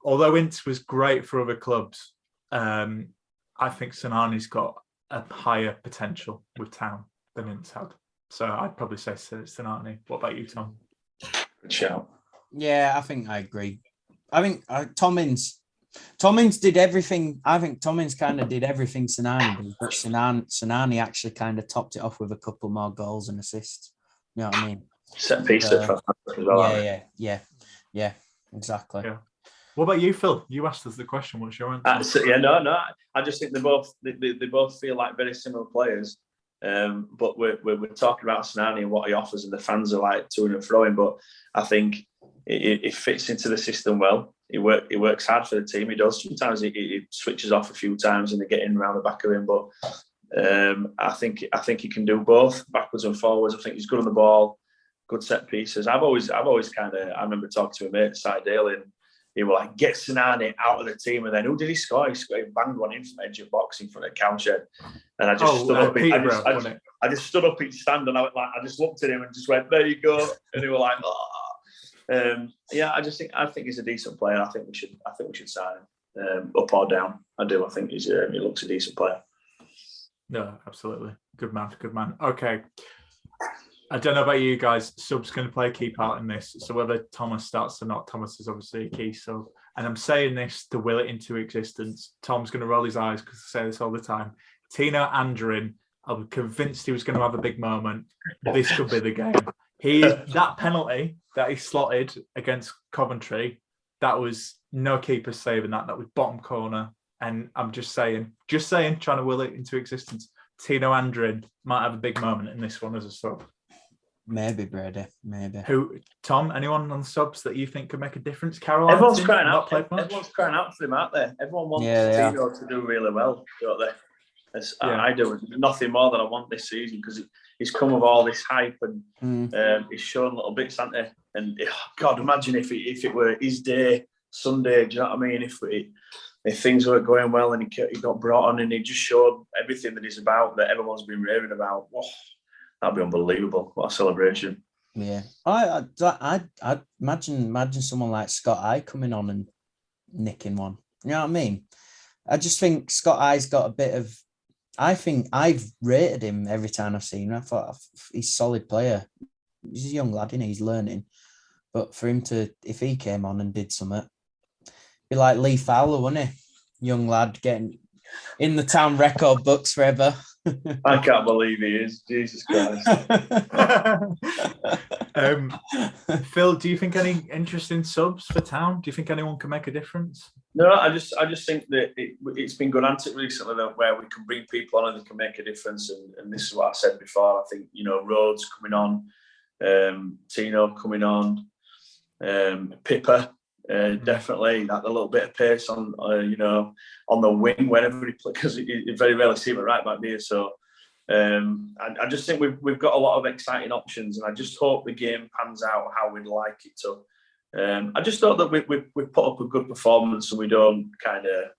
A: although Ince was great for other clubs, I think Sinani's got a higher potential with Town than Ince had. So I'd probably say Sinani. What about you, Tom?
B: Good shout.
D: Yeah, I think I agree. I think Tom Ince did everything. I think Tom Ince kind of did everything Sinani did, but Sinani actually kind of topped it off with a couple more goals and assists. You know what I mean?
B: Set piece as well.
D: Yeah, exactly.
A: Yeah. What about you, Phil? You asked us the question. What's your answer?
B: No. I just think they both feel like very similar players. But we're talking about Sinani and what he offers, and the fans are like to and fro him. But I think it fits into the system well. He works hard for the team. He does. Sometimes he switches off a few times and they get in around the back of him. But I think he can do both, backwards and forwards. I think he's good on the ball, good set pieces. I've always kind of. I remember talking to a mate, Sidale, and he was like, get Sinani out of the team. And then who did he score? He banged one in from edge of box in front of Cowshed. And I just stood up. I just stood up each stand, and I just looked at him and just went, there you go. And he was like, oh. I think he's a decent player. I think we should sign him, up or down. I do. I think he looks a decent player.
A: No, absolutely. Good man. Okay. I don't know about you guys. Sub's going to play a key part in this. So whether Thomas starts or not, Thomas is obviously a key sub. And I'm saying this to will it into existence. Tom's going to roll his eyes because I say this all the time. Tino Andrin, I'm convinced he was going to have a big moment. This could be the game. That penalty that he slotted against Coventry, that was no keeper saving that. That was bottom corner. And I'm just saying, trying to will it into existence. Tino Andrin might have a big moment in this one as a sub.
D: Maybe, Brady. Maybe.
A: Who, Tom? Anyone on subs that you think could make a difference? Caroline.
B: Everyone's crying out. Everyone's crying out for him, aren't they? Everyone wants Tino to do really well, don't they? I do. Nothing more than I want this season because he's come with all this hype and he's shown little bits, hasn't he? And God, imagine if it were his day, Sunday. Do you know what I mean? If things weren't going well and he got brought on and he just showed everything that he's about, that everyone's been raving about. Oh, that'd be unbelievable. What a celebration.
D: Yeah. I'd imagine someone like Scott I coming on and nicking one. You know what I mean? I just think Scott I's got a bit of... I think I've rated him every time I've seen him. I thought he's a solid player. He's a young lad, isn't he? He's learning. But for him to... If he came on and did something, be like Lee Fowler, wouldn't he? Young lad getting in the Town record books forever.
B: I can't believe he is. Jesus Christ.
A: Phil, do you think any interesting subs for Town? Do you think anyone can make a difference?
B: No, I just think that it's been good antic recently where we can bring people on and they can make a difference. And this is what I said before. I think, Rhodes coming on, Tino coming on, Pippa. Definitely that a little bit of pace on on the wing whenever he plays, because you very rarely see him at right back there. So I just think we've got a lot of exciting options, and I just hope the game pans out how we'd like it to. I just thought that we put up a good performance and we don't kind of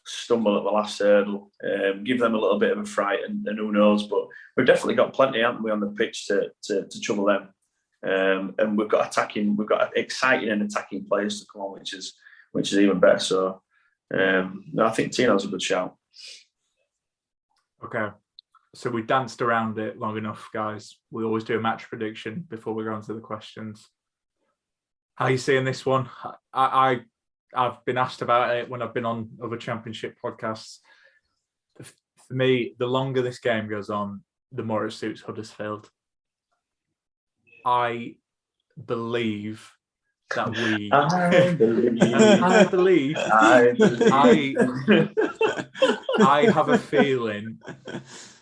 B: stumble at the last hurdle, give them a little bit of a fright, and who knows, but we've definitely got plenty, haven't we, on the pitch to trouble them. And we've got exciting and attacking players to come on, which is even better. So no, I think Tino's a good shout.
A: Okay, so we danced around it long enough, guys. We always do a match prediction before we go on to the questions. How are you seeing this one? I've been asked about it when I've been on other championship podcasts. For me, the longer this game goes on, the more it suits Huddersfield. I believe that we... I have a feeling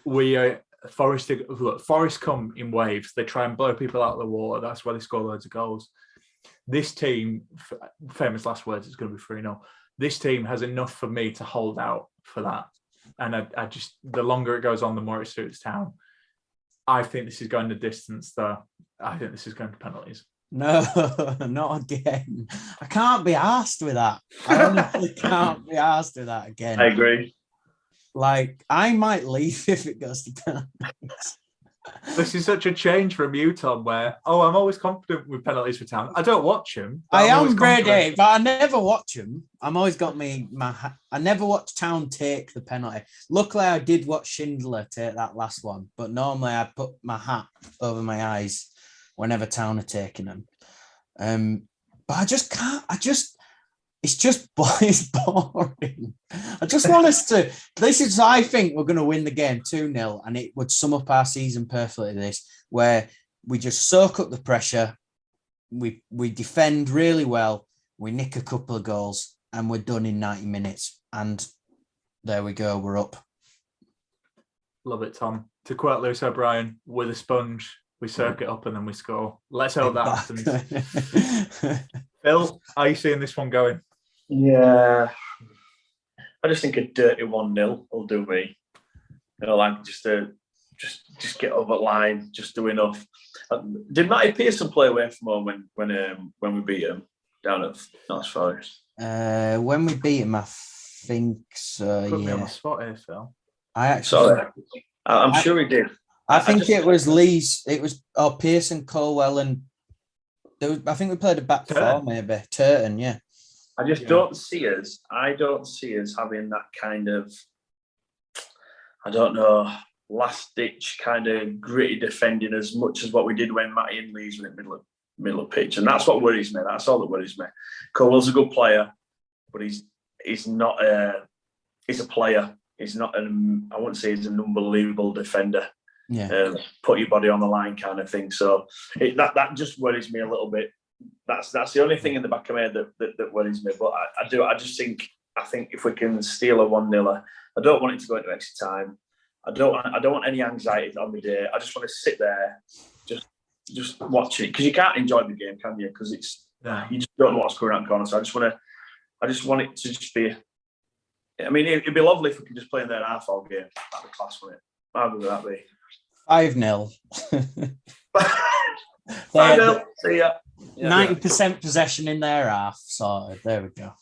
A: we are... Forest come in waves. They try and blow people out of the water. That's why they score loads of goals. this team, famous last words, it's going to be 3-0. This team has enough for me to hold out for that. And I just, the longer it goes on, the more it suits Town. I think this is going the distance, though. I think this is going to penalties.
D: No, not again. I can't be arsed with that. I honestly can't be arsed with that again.
B: I agree.
D: Like, I might leave if it goes to penalties.
A: This is such a change from you, Tom, where, I'm always confident with penalties for Town. I don't watch them.
D: I am Brady, but I never watch them. I'm always got I never watch Town take the penalty. Luckily, I did watch Schindler take that last one, but normally I put my hat over my eyes whenever Town are taking them. But I just can't. It's boring. I just want us to. I think we're going to win the game 2-0, and it would sum up our season perfectly. This, where we just soak up the pressure, we defend really well, we nick a couple of goals, and we're done in 90 minutes. And there we go, we're up.
A: Love it, Tom. To quote Lewis O'Brien, with a sponge, we soak it up and then we score. Let's hope that happens. Phil, how are you seeing this one going?
B: Yeah, I just think a dirty 1-0 will do me. Like just get over the line, just do enough. Did Matty Pearson play away from home when we beat him down at North Forest?
D: When we beat him, I think so.
A: Put me on the spot here, Phil.
B: I'm sure he did.
D: I think it was Lee's. It was Pearson, Colwell, and I think we played a back four, maybe Turton. Yeah.
B: I just don't see us. I don't see us having that kind of, I don't know, last ditch kind of gritty defending as much as what we did when Matty and Lees were in the middle of pitch, and that's what worries me. That's all that worries me. Colwell's a good player, but he's not he's a player. He's not I wouldn't say he's an unbelievable defender.
D: Yeah.
B: Put your body on the line kind of thing. So that just worries me a little bit. That's the only thing in the back of my head that worries me. But I think if we can steal a 1-0, I don't want it to go into extra time. I don't want any anxiety on the day. I just want to sit there, just watch it, because you can't enjoy the game, can you? Because you just don't know what's going on the corner. So I just want it to just be. I mean, it'd be lovely if we could just play in their half all game. That'd be class, wouldn't it? How good would that be?
D: 5-0.
B: 5-0. See ya.
D: 90% possession in their half. Sorted. There we go.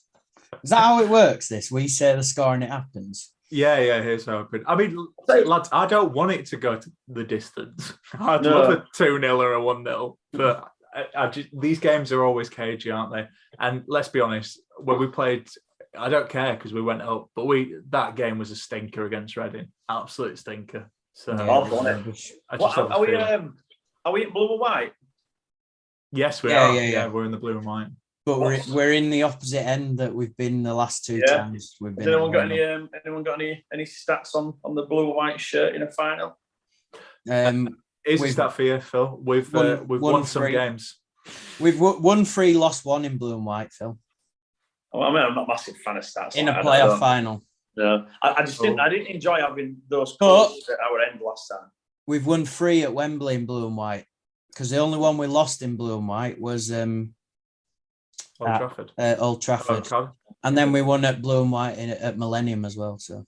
D: Is that how it works? We say the score and it happens.
A: Yeah. Here's how it. I mean, lads, I don't want it to go to the distance. I'd love a 2-0 or a 1-0, but these games are always cagey, aren't they? And let's be honest, when we played, I don't care because we went up, but that game was a stinker against Reading, absolute stinker. So
B: are we in blue and white?
A: Yes, we are. Yeah, we're in the blue and white.
D: But we're in the opposite end that we've been the last two times. We've been.
B: Has anyone got any stats on the blue and white shirt in a final?
A: Is a stat for you, Phil? We've won some games.
D: We've won 3, lost 1 in blue and white, Phil.
B: Well, I mean, I'm not a massive fan of stats.
D: In a playoff final.
B: No, I didn't enjoy having those goals at our end last time.
D: We've won 3 at Wembley in blue and white, because the only one we lost in blue and white was
A: Old Trafford.
D: Old Trafford. And then we won at blue and white at Millennium as well. So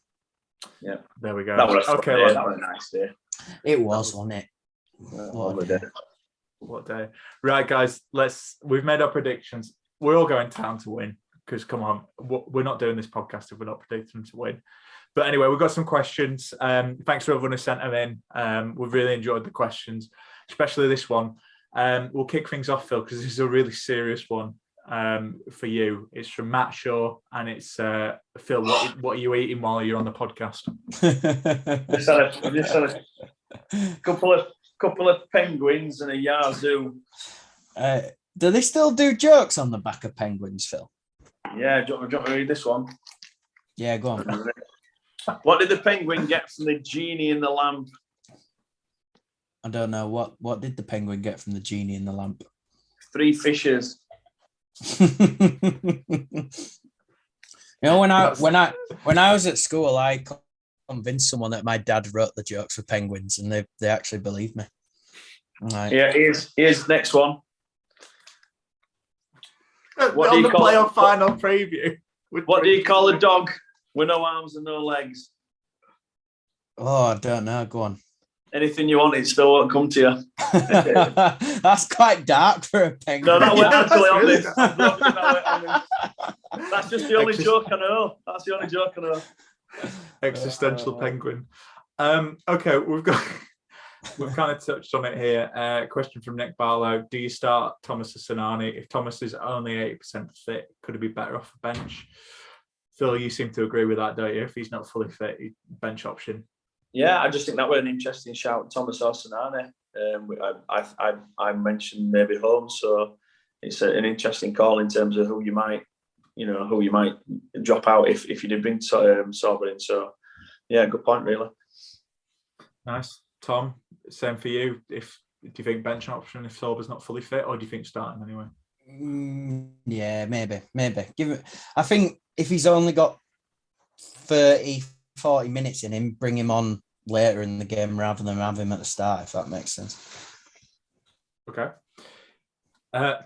B: yeah,
A: there we go.
B: That was a nice day.
D: It was, wasn't it?
A: What day? Right, guys. We've made our predictions. We're all going Town to win. Because come on, we're not doing this podcast if we're not predicting them to win. But anyway, we've got some questions. Thanks to everyone who sent them in. We've really enjoyed the questions, especially this one. We'll kick things off, Phil, because this is a really serious one for you. It's from Matt Shaw, and it's Phil. What are you eating while you're on the podcast?
B: Just had a couple of penguins and a yazoo.
D: Do they still do jokes on the back of penguins, Phil?
B: Yeah, do you want me to read this one?
D: Yeah, go on.
B: What did the penguin get from the genie in the lamp?
D: I don't know. What did the penguin get from the genie in the lamp? 3
B: fishes.
D: When I was at school, I convinced someone that my dad wrote the jokes for penguins, and they actually believed me. Right.
B: Yeah, here's next one. What
A: on
B: do
A: the
B: you call
A: playoff
B: it?
A: final preview.
B: What do you call a dog with no arms and no legs?
D: Oh, I don't know. Go on.
B: Anything you want, it still won't come to you.
D: That's quite dark for a penguin.
B: No, that went
A: Yeah,
B: actually
A: that's
B: on
A: really
B: this.
A: dark.
B: I'm joking, that went on this. That's just the only
A: Exist-
B: joke I know. That's the only joke I know.
A: Existential penguin. Okay, we've kind of touched on it here. Question from Nick Barlow: do you start Thomas or Sinani? If Thomas is only 80% fit, could he be better off a bench? Phil, you seem to agree with that, don't you? If he's not fully fit, bench option.
B: Yeah, I just think that was an interesting shout, Thomas or Sinani. I mentioned maybe Holmes, so it's an interesting call in terms of who you might drop out if you did bring Sorba in. So yeah, good point, really.
A: Nice. Tom, same for you. Do you think bench option if Sorba's not fully fit, or do you think starting anyway?
D: Yeah, maybe. I think if he's only got 30, 40 minutes in him, bring him on later in the game rather than have him at the start, if that makes sense.
A: Okay.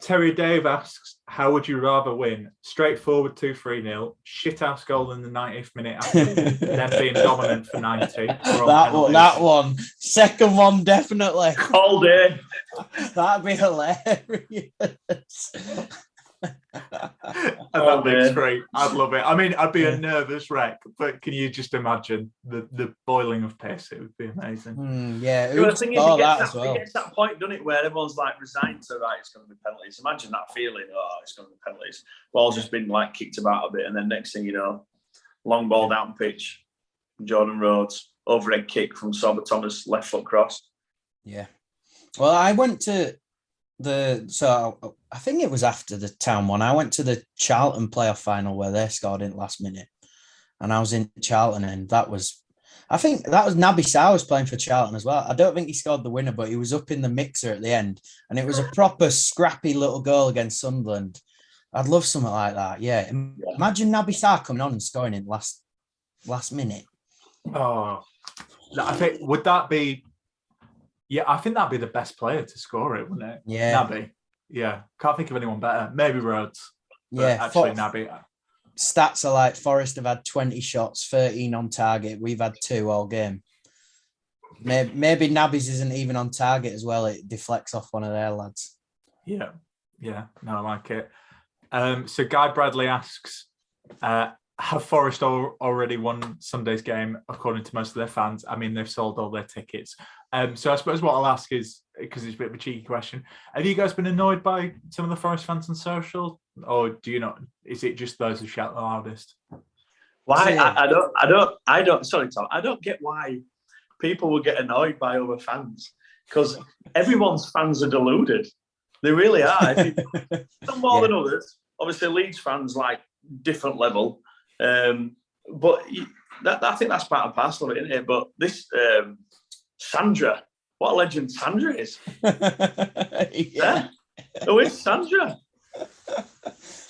A: Terry Dave asks, how would you rather win? Straightforward 2-3-0, shithouse goal in the 90th minute after them being dominant for 90.
D: That one. Second one, definitely.
B: All day.
D: That'd be hilarious.
A: And that makes three. I'd love it. I mean, I'd be a nervous wreck, but can you just imagine the boiling of piss? It would be amazing.
D: Yeah,
B: the thing is, it gets
D: well.
B: that point, doesn't it, where everyone's like resigned to, right, it's going to be penalties. Imagine that feeling, it's going to be penalties. Ball's just been like kicked about a bit, and then next thing you know, long ball down pitch, Jordan Rhodes, overhead kick from Sorba Thomas, left foot cross.
D: Yeah. Well, I went to I think it was after the Town one. I went to the Charlton playoff final where they scored in the last minute, and I was in Charlton, and I think that was Naby Sarr was playing for Charlton as well. I don't think he scored the winner, but he was up in the mixer at the end, and it was a proper scrappy little goal against Sunderland. I'd love something like that. Yeah, imagine Naby Sarr coming on and scoring in last minute.
A: Oh, I think would that be? Yeah, I think that'd be the best player to score it, wouldn't it?
D: Yeah.
A: Naby. Yeah. Can't think of anyone better. Maybe Rhodes.
D: Yeah.
A: Actually, Naby.
D: Stats are like Forest have had 20 shots, 13 on target. We've had 2 all game. Maybe Naby's isn't even on target as well. It deflects off one of their lads.
A: Yeah. Yeah. No, I like it. So Guy Bradley asks, have Forest already won Sunday's game, according to most of their fans? I mean, they've sold all their tickets. So I suppose what I'll ask is, because it's a bit of a cheeky question, have you guys been annoyed by some of the Forest fans on social, or do you not? Is it just those who shout the loudest?
B: Why? I don't. Sorry, Tom. I don't get why people will get annoyed by other fans, because everyone's fans are deluded. They really are. Some more than others. Obviously, Leeds fans like different level. But I think that's part and parcel of it, isn't it? But this Sandra, what a legend Sandra is. Yeah. Who is Sandra?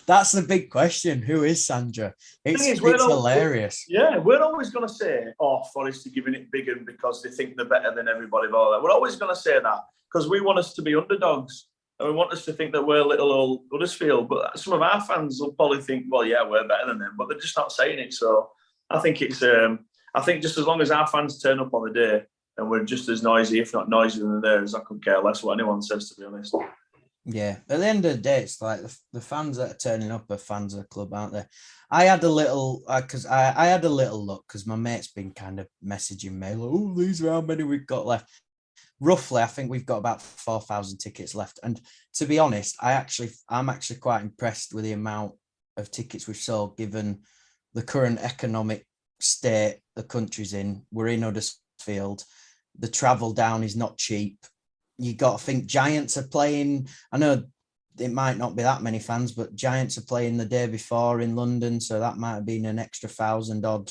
D: That's the big question. Who is Sandra? It's hilarious.
B: Yeah, we're always going to say, Forest are giving it bigger because they think they're better than everybody. All that. We're always going to say that because we want us to be underdogs. And we want us to think that we're little old Huddersfield, but some of our fans will probably think, well, yeah, we're better than them, but they're just not saying it. So I think it's, I think just as long as our fans turn up on the day and we're just as noisy, if not noisier than theirs, I could care less what anyone says, to be honest.
D: Yeah, at the end of the day, it's like the fans that are turning up are fans of the club, aren't they? I had a little, because I had a little look, because my mate's been kind of messaging me, like, oh, these are how many we've got left. Roughly, I think we've got about 4,000 tickets left. And to be honest, I'm actually quite impressed with the amount of tickets we've sold, given the current economic state the country's in. We're in Huddersfield. The travel down is not cheap. You got to think Giants are playing. I know it might not be that many fans, but Giants are playing the day before in London. So that might have been an extra 1,000 odd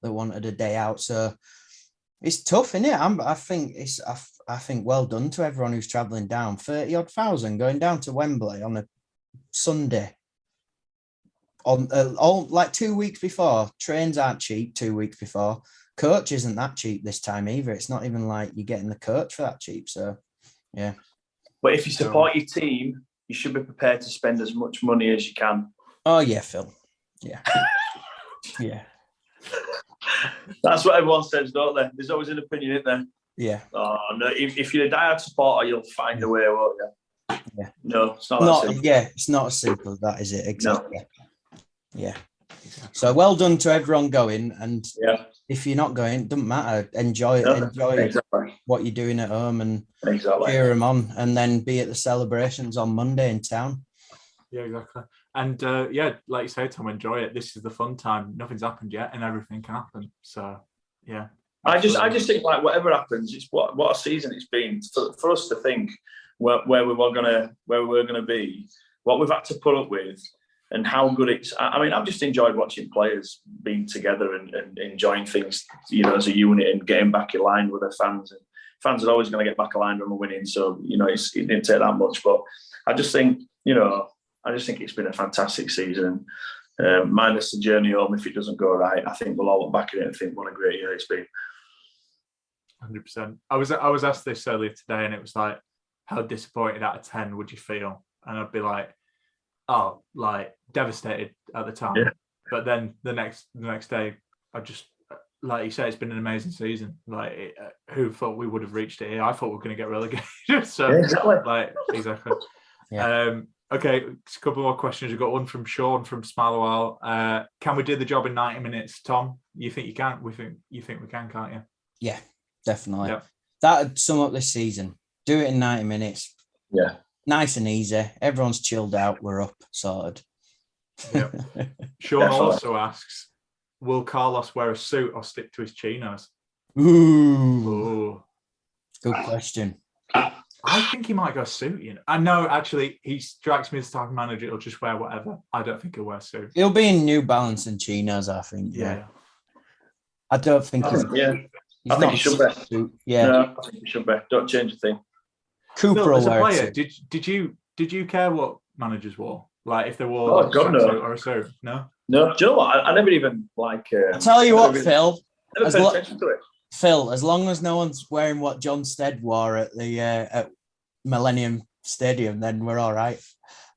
D: that wanted a day out. So it's tough, isn't it? I think well done to everyone who's travelling down. 30 odd thousand going down to Wembley on a Sunday. On all like 2 weeks before. Trains aren't cheap 2 weeks before. Coach isn't that cheap this time either. It's not even like you're getting the coach for that cheap. So yeah.
B: But if you support your team, you should be prepared to spend as much money as you can.
D: Oh yeah, Phil. Yeah. Yeah.
B: That's what everyone says, don't they? There's always an opinion, isn't there?
D: Yeah.
B: Oh no! If you're a diehard supporter, you'll find a way, won't you?
D: Yeah.
B: No, it's not that simple.
D: Yeah, it's not as simple as that, is it? Exactly.
B: No.
D: Yeah. So well done to everyone going, and
B: Yeah.
D: if you're not going, it doesn't matter. Enjoy it.
B: No,
D: Enjoy
B: exactly.
D: what you're doing at home, and
B: Exactly.
D: cheer them on, and then be at the celebrations on Monday in town.
A: Yeah, exactly. And yeah, like you say, Tom, enjoy it. This is the fun time. Nothing's happened yet, and everything can happen. So yeah.
B: I just think like whatever happens, it's what a season it's been for us to think where we were gonna be, what we've had to put up with, and how good it's. I mean, I've just enjoyed watching players being together and enjoying things, as a unit, and getting back aligned with their fans. And fans are always going to get back aligned when we're winning, so it didn't take that much. But I just think it's been a fantastic season. Minus the journey home, if it doesn't go right, I think we'll all look back at it and think what a great year it's been.
A: 100%. I was asked this earlier today, and it was like, how disappointed out of 10 would you feel? And I'd be like, oh, like devastated at the time.
B: Yeah.
A: But then the next day, I just, like you say, it's been an amazing season. Like, who thought we would have reached it here? I thought we were going to get relegated. So,
B: yeah, exactly.
A: Exactly.
D: Yeah.
A: Okay, a couple more questions. We've got one from Sean from Smile a While. Can we do the job in 90 minutes, Tom? You think you can? You think we can, can't you?
D: Yeah, definitely.
A: Yep.
D: That'd sum up this season. Do it in 90 minutes.
B: Yeah.
D: Nice and easy. Everyone's chilled out. We're up, sorted.
A: Yep. Sean also asks, will Carlos wear a suit or stick to his chinos?
D: Ooh. Good question.
A: I think he might go suit, I know, actually, he strikes me as the type of manager he'll just wear whatever. I don't think he'll wear suit.
D: He'll be in New Balance and chinos, I think. Yeah. I don't think
B: I think he should be.
D: Suit. Yeah.
B: No, I think he should be. Don't change a thing.
D: Cooper
A: Phil, as a
D: will wear
A: player, did you care what managers wore? Like if they wore
B: Oh, God, no.
A: or a suit? No?
B: No, do you know what? I never even like.
D: I'll tell you what, Phil.
B: Never paid attention to it.
D: Phil, as long as no one's wearing what John Stead wore at the at Millennium Stadium, then we're all right.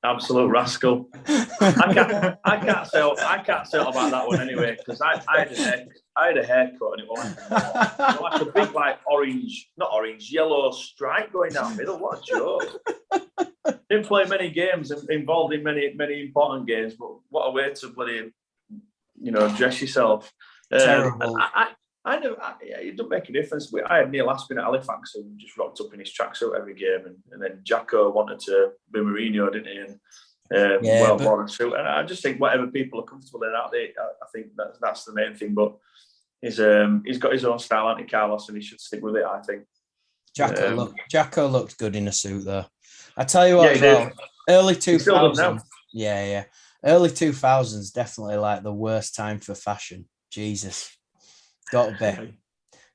B: Absolute rascal. I can't say about that one anyway, because I had a haircut and it was like a big yellow stripe going down the middle. What a joke. Didn't play many games, involved in many important games, but what a way to bloody dress yourself.
D: Terrible.
B: It doesn't make a difference. I had Neil Aspin at Halifax who just rocked up in his tracksuit every game, and then Jacko wanted to be Mourinho, didn't he? And worn a suit. And I just think whatever people are comfortable in, I think that's the main thing. But he's got his own style, hasn't he, Carlos, and he should stick with it, I think.
D: Jacko looked good in a suit, though. I tell you what, early 2000s. Yeah. Early 2000s, definitely like the worst time for fashion. Jesus. Gotta be.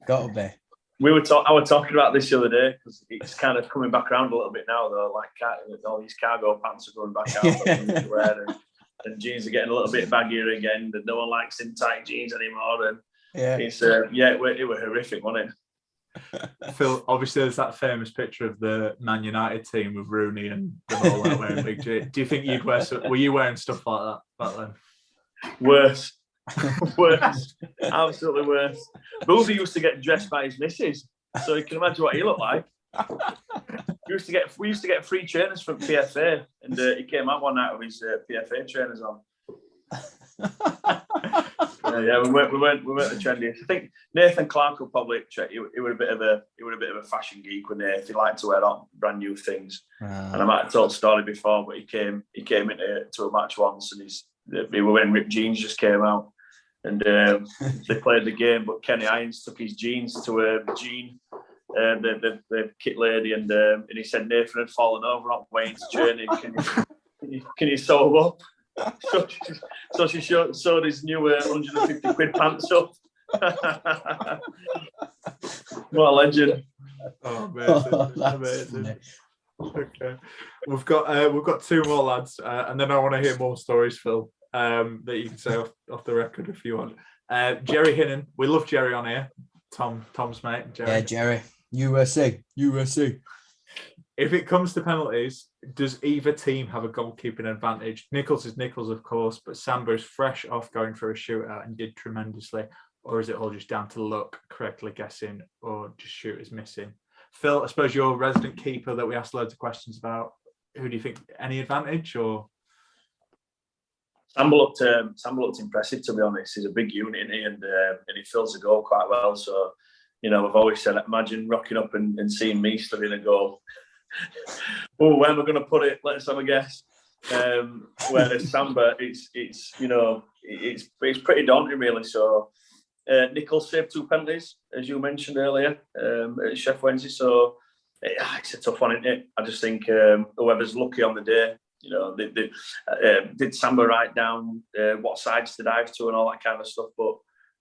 D: I
B: was talking about this the other day because it's kind of coming back around a little bit now, though. Like all these cargo pants are going back out, and jeans are getting a little bit baggier again. And no one likes in tight jeans anymore. And it's it was horrific, wasn't it?
A: Phil, obviously, there's that famous picture of the Man United team with Rooney and them all out wearing big jeans. Do you think you'd were you wearing stuff like that back then?
B: Worse. Absolutely worse. Boozy used to get dressed by his missus, so you can imagine what he looked like. We used to get free trainers from PFA, and he came out one night with his PFA trainers on. We weren't the trendiest. I think Nathan Clark would probably he was a bit of a fashion geek, when he liked to wear brand new things. And I might have told the story before, but he came into a match once, and they were wearing ripped jeans, just came out. And they played the game, but Kenny Irons took his jeans to Jean, the kit lady, and he said Nathan had fallen over on Wayne's training. Can you sew him up? So she sewed his new 150 quid pants up. What a legend!
A: Oh, amazing. Okay, we've got two more lads, and then I want to hear more stories, Phil. That you can say off the record if you want. Jerry Hinnon, we love Jerry on here. Tom's mate, Jerry.
D: Yeah, Jerry. USA.
A: If it comes to penalties, does either team have a goalkeeping advantage? Nichols is Nichols, of course, but Samba is fresh off going for a shootout and did tremendously. Or is it all just down to luck, correctly guessing, or just shooters missing? Phil, I suppose you're resident keeper that we asked loads of questions about. Who do you think? Any advantage or?
B: Samba looked impressive, to be honest. He's a big unit, isn't he? And he fills the goal quite well. So, you know, I've always said, imagine rocking up and seeing me studying a goal. Oh, where am I going to put it? Let's have a guess. Whereas Samba, it's pretty daunting, really. So, Nichols saved 2 penalties, as you mentioned earlier, at Chef Wednesday. So, it's a tough one, isn't it? I just think whoever's lucky on the day, you know, did Samba write down what sides to dive to and all that kind of stuff. But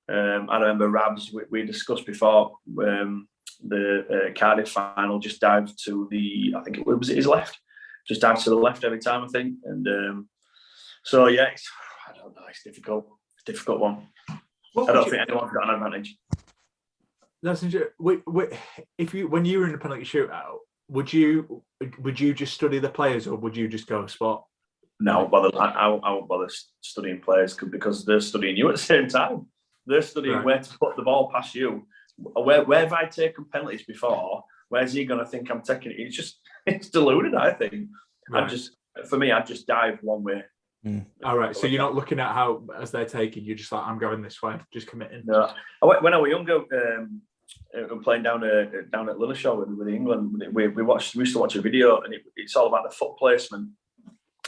B: I remember Rabs, we discussed before the Cardiff final, just dived to I think it was his left, just dived to the left every time, I think. And so, yeah, I don't know, it's difficult. It's a difficult one. I don't think anyone's got an advantage.
A: That's interesting. When you were in a penalty shootout, would you just study the players, or would you just go spot?
B: No, I won't bother studying players because they're studying you at the same time. They're studying where to put the ball past you. Where have I taken penalties before? Where's he going to think I'm taking it? It's deluded, I think. Right. I just dive one way.
A: All right, so you're not looking at how as they're taking, you're just like, I'm going this way, just committing.
B: No, when I was younger, playing down at Lilleshall with England, we used to watch a video, and it's all about the foot placement,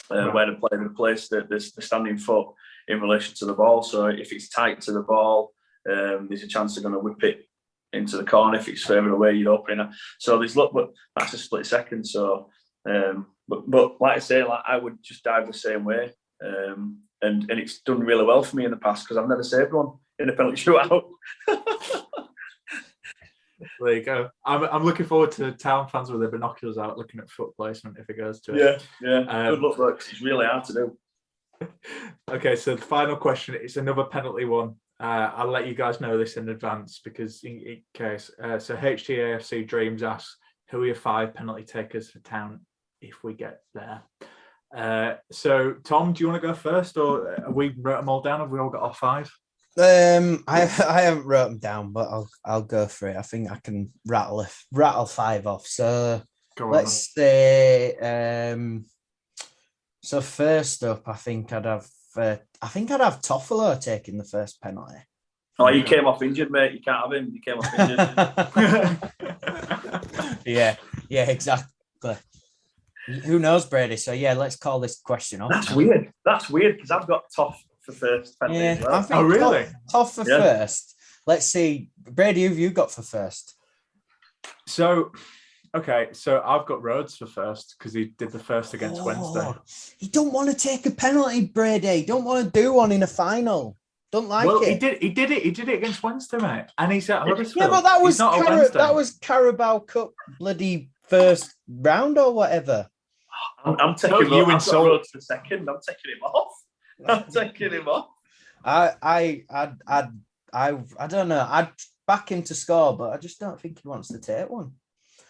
B: where the player would place the standing foot in relation to the ball. So if it's tight to the ball, there's a chance they're going to whip it into the corner. If it's further away, you'd open it. So but that's a split second. So, but like I say, I would just dive the same way. And it's done really well for me in the past because I've never saved one in a penalty shootout.
A: There you go. I'm looking forward to Town fans with their binoculars out looking at foot placement if it goes to it.
B: Yeah. Good luck, folks. It's really hard to do.
A: Okay, so the final question is another penalty one. I'll let you guys know this in advance because in case. So HTAFC Dreams asks, who are your 5 penalty takers for Town if we get there? So Tom, do you want to go first, or have we wrote them all down? Have we all got our 5?
D: I haven't wrote them down, but I'll go for it. I think I can rattle 5 off. So let's say so first up, I think I'd have Toffolo taking the first penalty.
B: Oh, you came off injured, mate. You can't have him. You came off injured.
D: Yeah, exactly. Who knows, Brady? So yeah, let's call this question off.
B: That's weird because I've got Toff for first penalty as well.
D: I think
A: really?
D: Toff for first. Let's see, Brady, who've you got for first?
A: So, okay, so I've got Rhodes for first because he did the first against Wednesday.
D: You don't want to take a penalty, Brady. Don't want to do one in a final. Don't like it.
A: He did it against Wednesday, mate, and he's at Huddersfield.
D: Yeah, but that was Carabao Cup bloody first round or whatever.
B: I'm taking Rhodes for second. I'm taking him off.
D: I don't know. I'd back him to score, but I just don't think he wants to take one.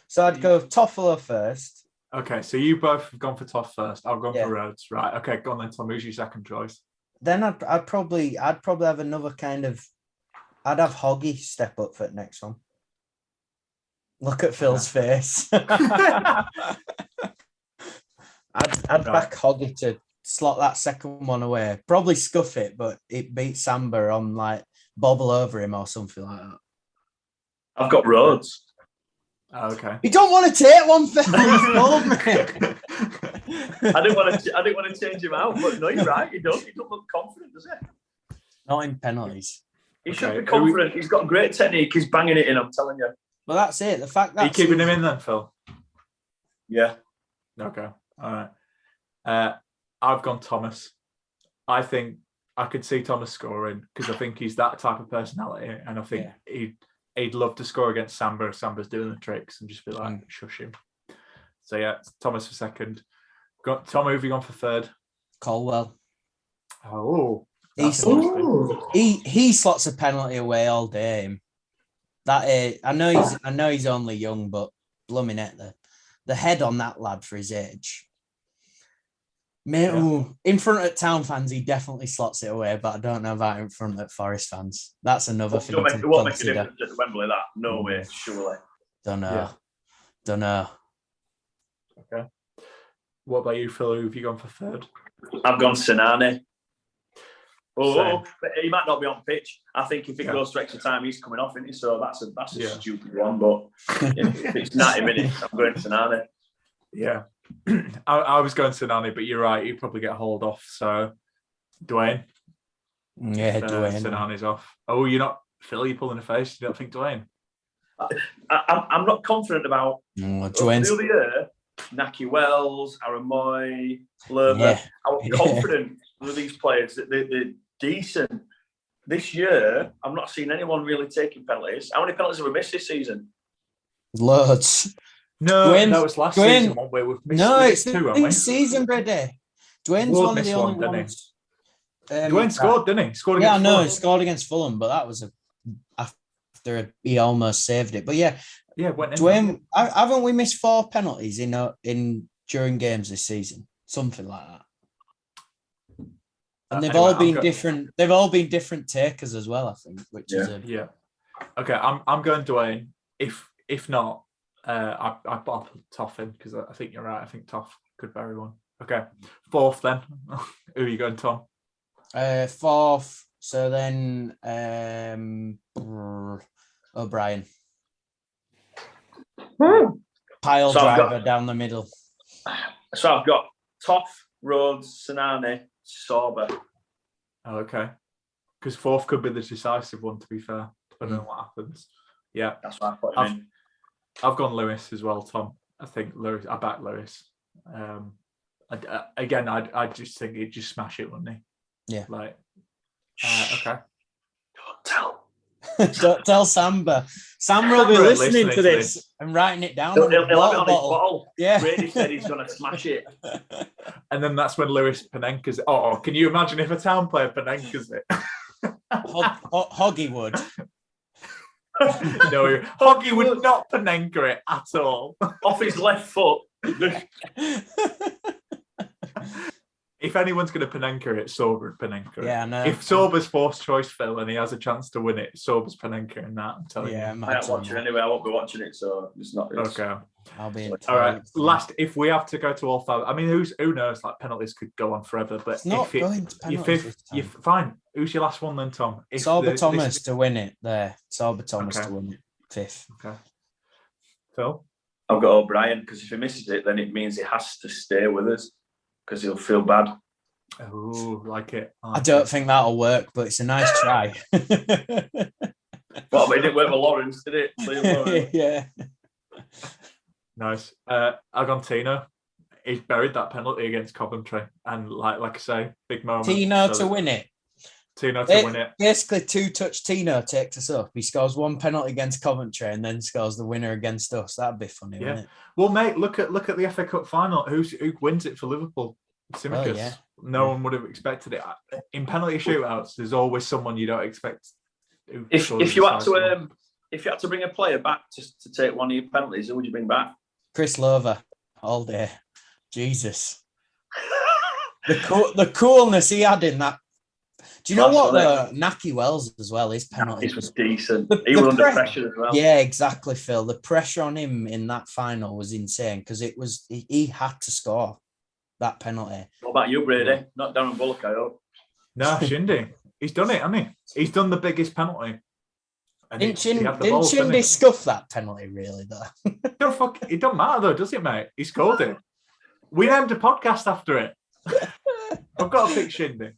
D: So I'd go Toffolo first.
A: Okay, so you both have gone for Toff first. I've gone for Rhodes. Right. Okay, go on then, Tom. Who's your second choice?
D: Then I'd probably have another kind of. I'd have Hoggy step up for the next one. Look at Phil's face. I'd back Hoggy to slot that second one away. Probably scuff it, but it beats Samba on like bobble over him or something like that.
B: I've got Rhodes.
A: Oh, okay.
D: You don't want to take one, Phil.
B: I didn't want to change him out, but no, you're right. He don't look confident, does he?
D: Not in penalties.
B: He should be confident. He's got great technique. He's banging it in, I'm telling you.
D: Well, that's it. The fact that
A: are you keeping him in then, Phil?
B: Yeah.
A: Okay. All right. I've gone Thomas. I think I could see Thomas scoring because I think he's that type of personality, and I think he'd love to score against Samba if Samba's doing the tricks and just be like, shush him. So yeah, Thomas for second. Tom, who have you gone for third?
D: Colwell.
A: Oh,
D: he slots a penalty away all day. I know he's only young, but blooming it, the head on that lad for his age. In front of Town fans, he definitely slots it away, but I don't know about in front of Forest fans. That's another thing to
B: It won't make a
D: consider.
B: difference at Wembley, that. No way, surely.
D: Don't know.
A: Okay. What about you, Phil? Who have you gone for third?
B: I've gone Sinani.
A: Same.
B: But he might not be on pitch. I think if it goes to extra time, he's coming off, isn't he? So that's a stupid one. But if it's 90 minutes, I'm going Sinani.
A: Yeah. I was going Sinani, but you're right. He'd probably get hauled off. So, Dwayne.
D: Yeah, Dwayne.
A: Sinani's off. Oh, you're not, Phil, you're pulling a face. You don't think Dwayne?
B: I'm not confident about
D: Dwayne's...
B: through the year. Naki Wells, Aaron Moy, Lerma.
D: Yeah.
B: I was confident with these players that they're decent. This year, I'm not seeing anyone really taking penalties. How many penalties have we missed this season?
D: Loads.
A: No, that was last season. One where we've missed
D: it's
A: two, haven't we?
D: this season, Brady. Dwayne's one of the only ones.
A: Dwayne scored, didn't he? Scored against
D: Fulham.
A: He
D: scored against Fulham, but that was after he almost saved it. But Dwayne, haven't we missed 4 penalties in during games this season? Something like that. And they've all been different. They've all been different takers as well, I think. Which is
A: Okay, I'm going Dwayne. If not, I put Toff in because I think you're right. I think Toff could bury one. Okay, fourth then. Who are you going, Tom?
D: Fourth. So then O'Brien. Pile driver down the middle.
B: So I've got Toff, Rhodes, Sinani, Sorba.
A: Oh, okay. Because fourth could be the decisive one, to be fair, depending on what happens. Yeah.
B: That's why I put him in.
A: I've gone Lewis as well, Tom. I think Lewis. I back Lewis. I just think he'd just smash it, wouldn't he?
D: Yeah.
A: Okay.
B: Don't tell.
D: Don't tell Samba. Sam will be listening to this and writing it down.
B: He'll have it on his bottle.
D: Yeah.
B: Brady said he's going to smash it.
A: And then that's when Lewis Panenka's it. Oh, can you imagine if a Town player Panenka's it?
D: Hoggy would.
A: No, Hoggy would not Panenka it at all.
B: Off his left foot.
A: If anyone's going to Panenka it, Sorba Panenka it.
D: Yeah, no.
A: If Sorba's forced choice, Phil, and he has a chance to win it, Sorba's Panenka in that, I'm telling you.
B: I won't watch it anyway. I won't be watching it, so it's not.
A: Okay.
D: I'll be in.
A: All right. Last, if we have to go to all 5, I mean, who knows? Like, penalties could go on forever, but
D: it's not going to penalties.
A: You're fine. Who's your last one then, Tom?
D: Sorba Thomas to win it there. Sorba Thomas to win it. 5th.
A: Okay. Phil?
B: I've got O'Brien because if he misses it, then it means he has to stay with us because he'll feel bad.
A: Oh, like it.
D: I don't think that'll work, but it's a nice try.
B: Well, but it didn't work for Lawrence, did it?
D: Yeah.
A: Nice. I've gone Tino. He's buried that penalty against Coventry, and like I say, big moment.
D: Tino to win it.
A: Tino to win it.
D: Basically, 2-touch Tino takes us up. He scores 1 penalty against Coventry and then scores the winner against us. That'd be funny, wouldn't it?
A: Well, mate, look at the FA Cup final. Who wins it for Liverpool? Tsimikas.
D: Yeah.
A: No one would have expected it. In penalty shootouts, there's always someone you don't expect.
B: If you had to bring a player back to take one of your penalties, who would you bring back?
D: Chris Lover, all day. Jesus, the coolness he had in that. Do you know what though? Naki Wells as well. His penalty
B: was decent. He was under pressure as well.
D: Yeah, exactly, Phil. The pressure on him in that final was insane because he had to score that penalty.
B: What about you, Brady? Not Darren Bullock, I hope.
A: No, Shindy. He's done it, hasn't he? He's done the biggest penalty. And
D: didn't Shindy scuff that penalty, really, though?
A: It don't matter, though, does it, mate? He scored it. We named a podcast after it. I've got to pick Shindy.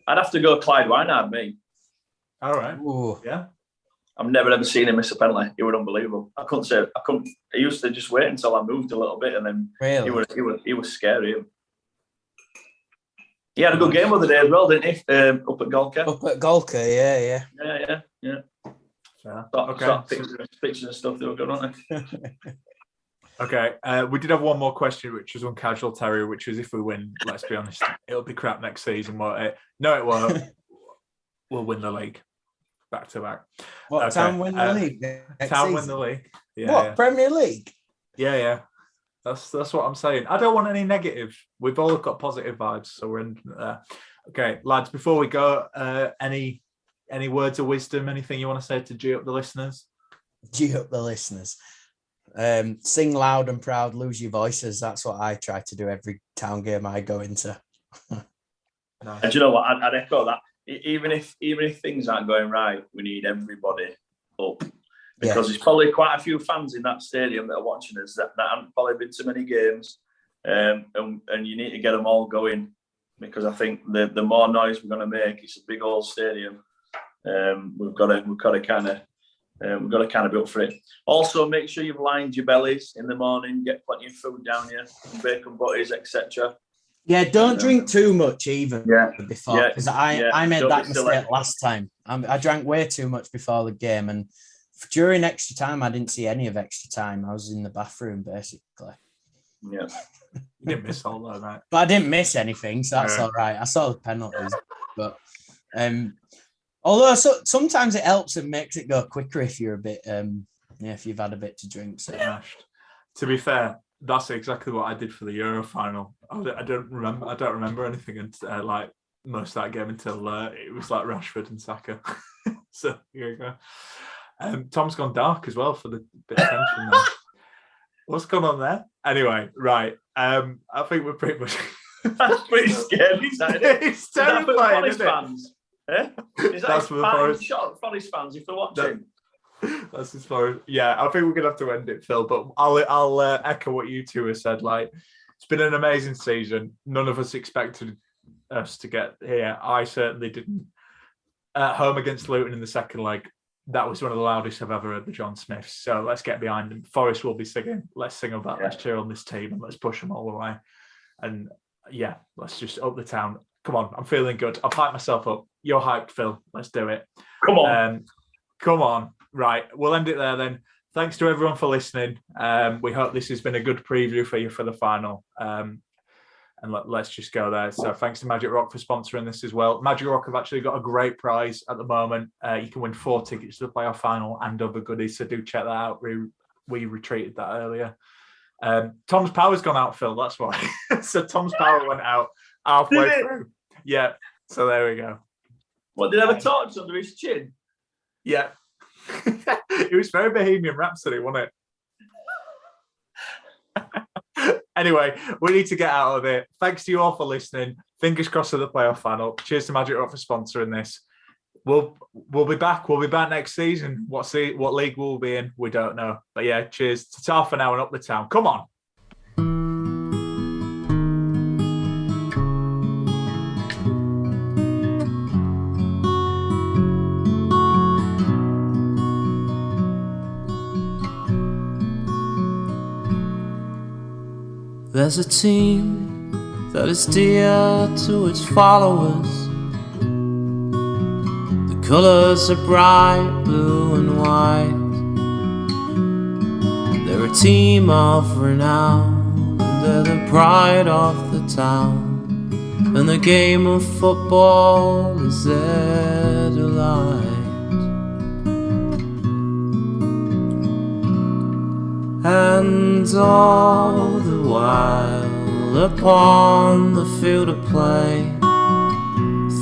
B: I'd have to go Clyde Wynard, me.
A: All right.
D: Ooh.
A: Yeah.
B: I've never ever seen him miss a penalty. He was unbelievable. I used to just wait until I moved a little bit, and then he was scary. He had a good game the other day as well, didn't he? Up at Golka.
D: Up at Golka, yeah.
B: Yeah.
A: Okay.
B: Pictures and stuff that were good, aren't they?
A: Okay. We did have one more question, which was on Casual Terrier, which was if we win, let's be honest, it'll be crap next season, won't it? No, it won't. We'll win the league. Back to back.
D: What, Town win the league?
A: Town win the league. Yeah.
D: What, Premier League?
A: Yeah. That's what I'm saying. I don't want any negative. We've all got positive vibes, so we're in there. Okay, lads. Before we go, any words of wisdom? Anything you want to say to G up the listeners?
D: G up the listeners. Sing loud and proud. Lose your voices. That's what I try to do every town game I go into.
B: Nice. And do you know what? I'd echo that. Even if things aren't going right, we need everybody up. Because there's probably quite a few fans in that stadium that are watching us that haven't probably been to many games, and you need to get them all going, because I think the more noise we're going to make, it's a big old stadium. We've got to kind of be up for it. Also, make sure you've lined your bellies in the morning. Get plenty of food down here, bacon butties, etc.
D: Yeah, don't drink too much even before, because I made that mistake last time. I drank way too much before the game, and during extra time, I didn't see any of extra time. I was in the bathroom, basically.
B: Yeah.
A: You didn't miss all that, right?
D: But I didn't miss anything, so that's all right. I saw the penalties. But although sometimes it helps and makes it go quicker if you're a bit, if you've had a bit to drink. So.
A: To be fair, that's exactly what I did for the Euro final. I don't remember anything until, like most of that game until it was like Rashford and Saka. So here you go. Tom's gone dark as well for the bit of tension there. What's going on there? Anyway, right. I think we're pretty much.
B: That's pretty scary, isn't it?
A: It's terrifying, isn't it?
B: Fans? Eh? Is that for the Forest fans if they're watching?
A: That's as far as. Yeah, I think we're gonna have to end it, Phil. But I'll echo what you two have said. Like, it's been an amazing season. None of us expected us to get here. I certainly didn't. At home against Luton in the second leg, that was one of the loudest I've ever heard the John Smiths. So let's get behind them. Forest will be singing. Let's sing about. Let's cheer on this team and let's push them all the way. And yeah, let's just up the town. Come on, I'm feeling good. I've hyped myself up. You're hyped, Phil. Let's do it.
B: Come on.
A: Come on. Right, we'll end it there then. Thanks to everyone for listening. We hope this has been a good preview for you for the final. And let's just go there. So thanks to Magic Rock for sponsoring this as well. Magic Rock have actually got a great prize at the moment. You can win 4 tickets to the playoff final and other goodies. So do check that out. We retweeted that earlier. Tom's power's gone out, Phil. That's why. So Tom's power went out halfway through. Yeah. So there we go.
B: What, did he have a torch under his chin?
A: Yeah. It was very Bohemian Rhapsody, wasn't it? Anyway, we need to get out of it. Thanks to you all for listening. Fingers crossed for the playoff final. Cheers to Magic Rock for sponsoring this. We'll be back. We'll be back next season. What league we'll be in, we don't know. But yeah, cheers. Ta-ta for now and up the town. Come on.
E: There's a team that is dear to its followers. The colours are bright blue and white. They're a team of renown, and they're the pride of the town. And the game of football is their delight. And all the while upon the field of play,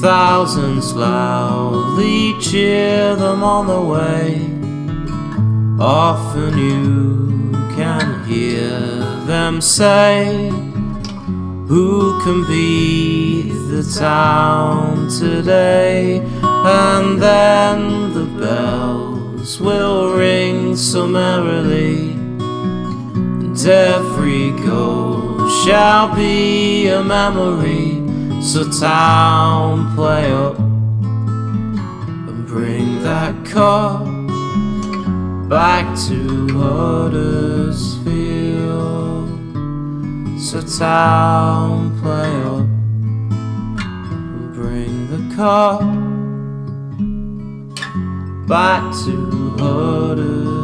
E: thousands loudly cheer them on the way. Often you can hear them say, who can beat the town today? And then the bells will ring so merrily, and every goal shall be a memory. So town, play up and bring that cup back to Huddersfield. So town, play up and bring the cup back to Huddersfield.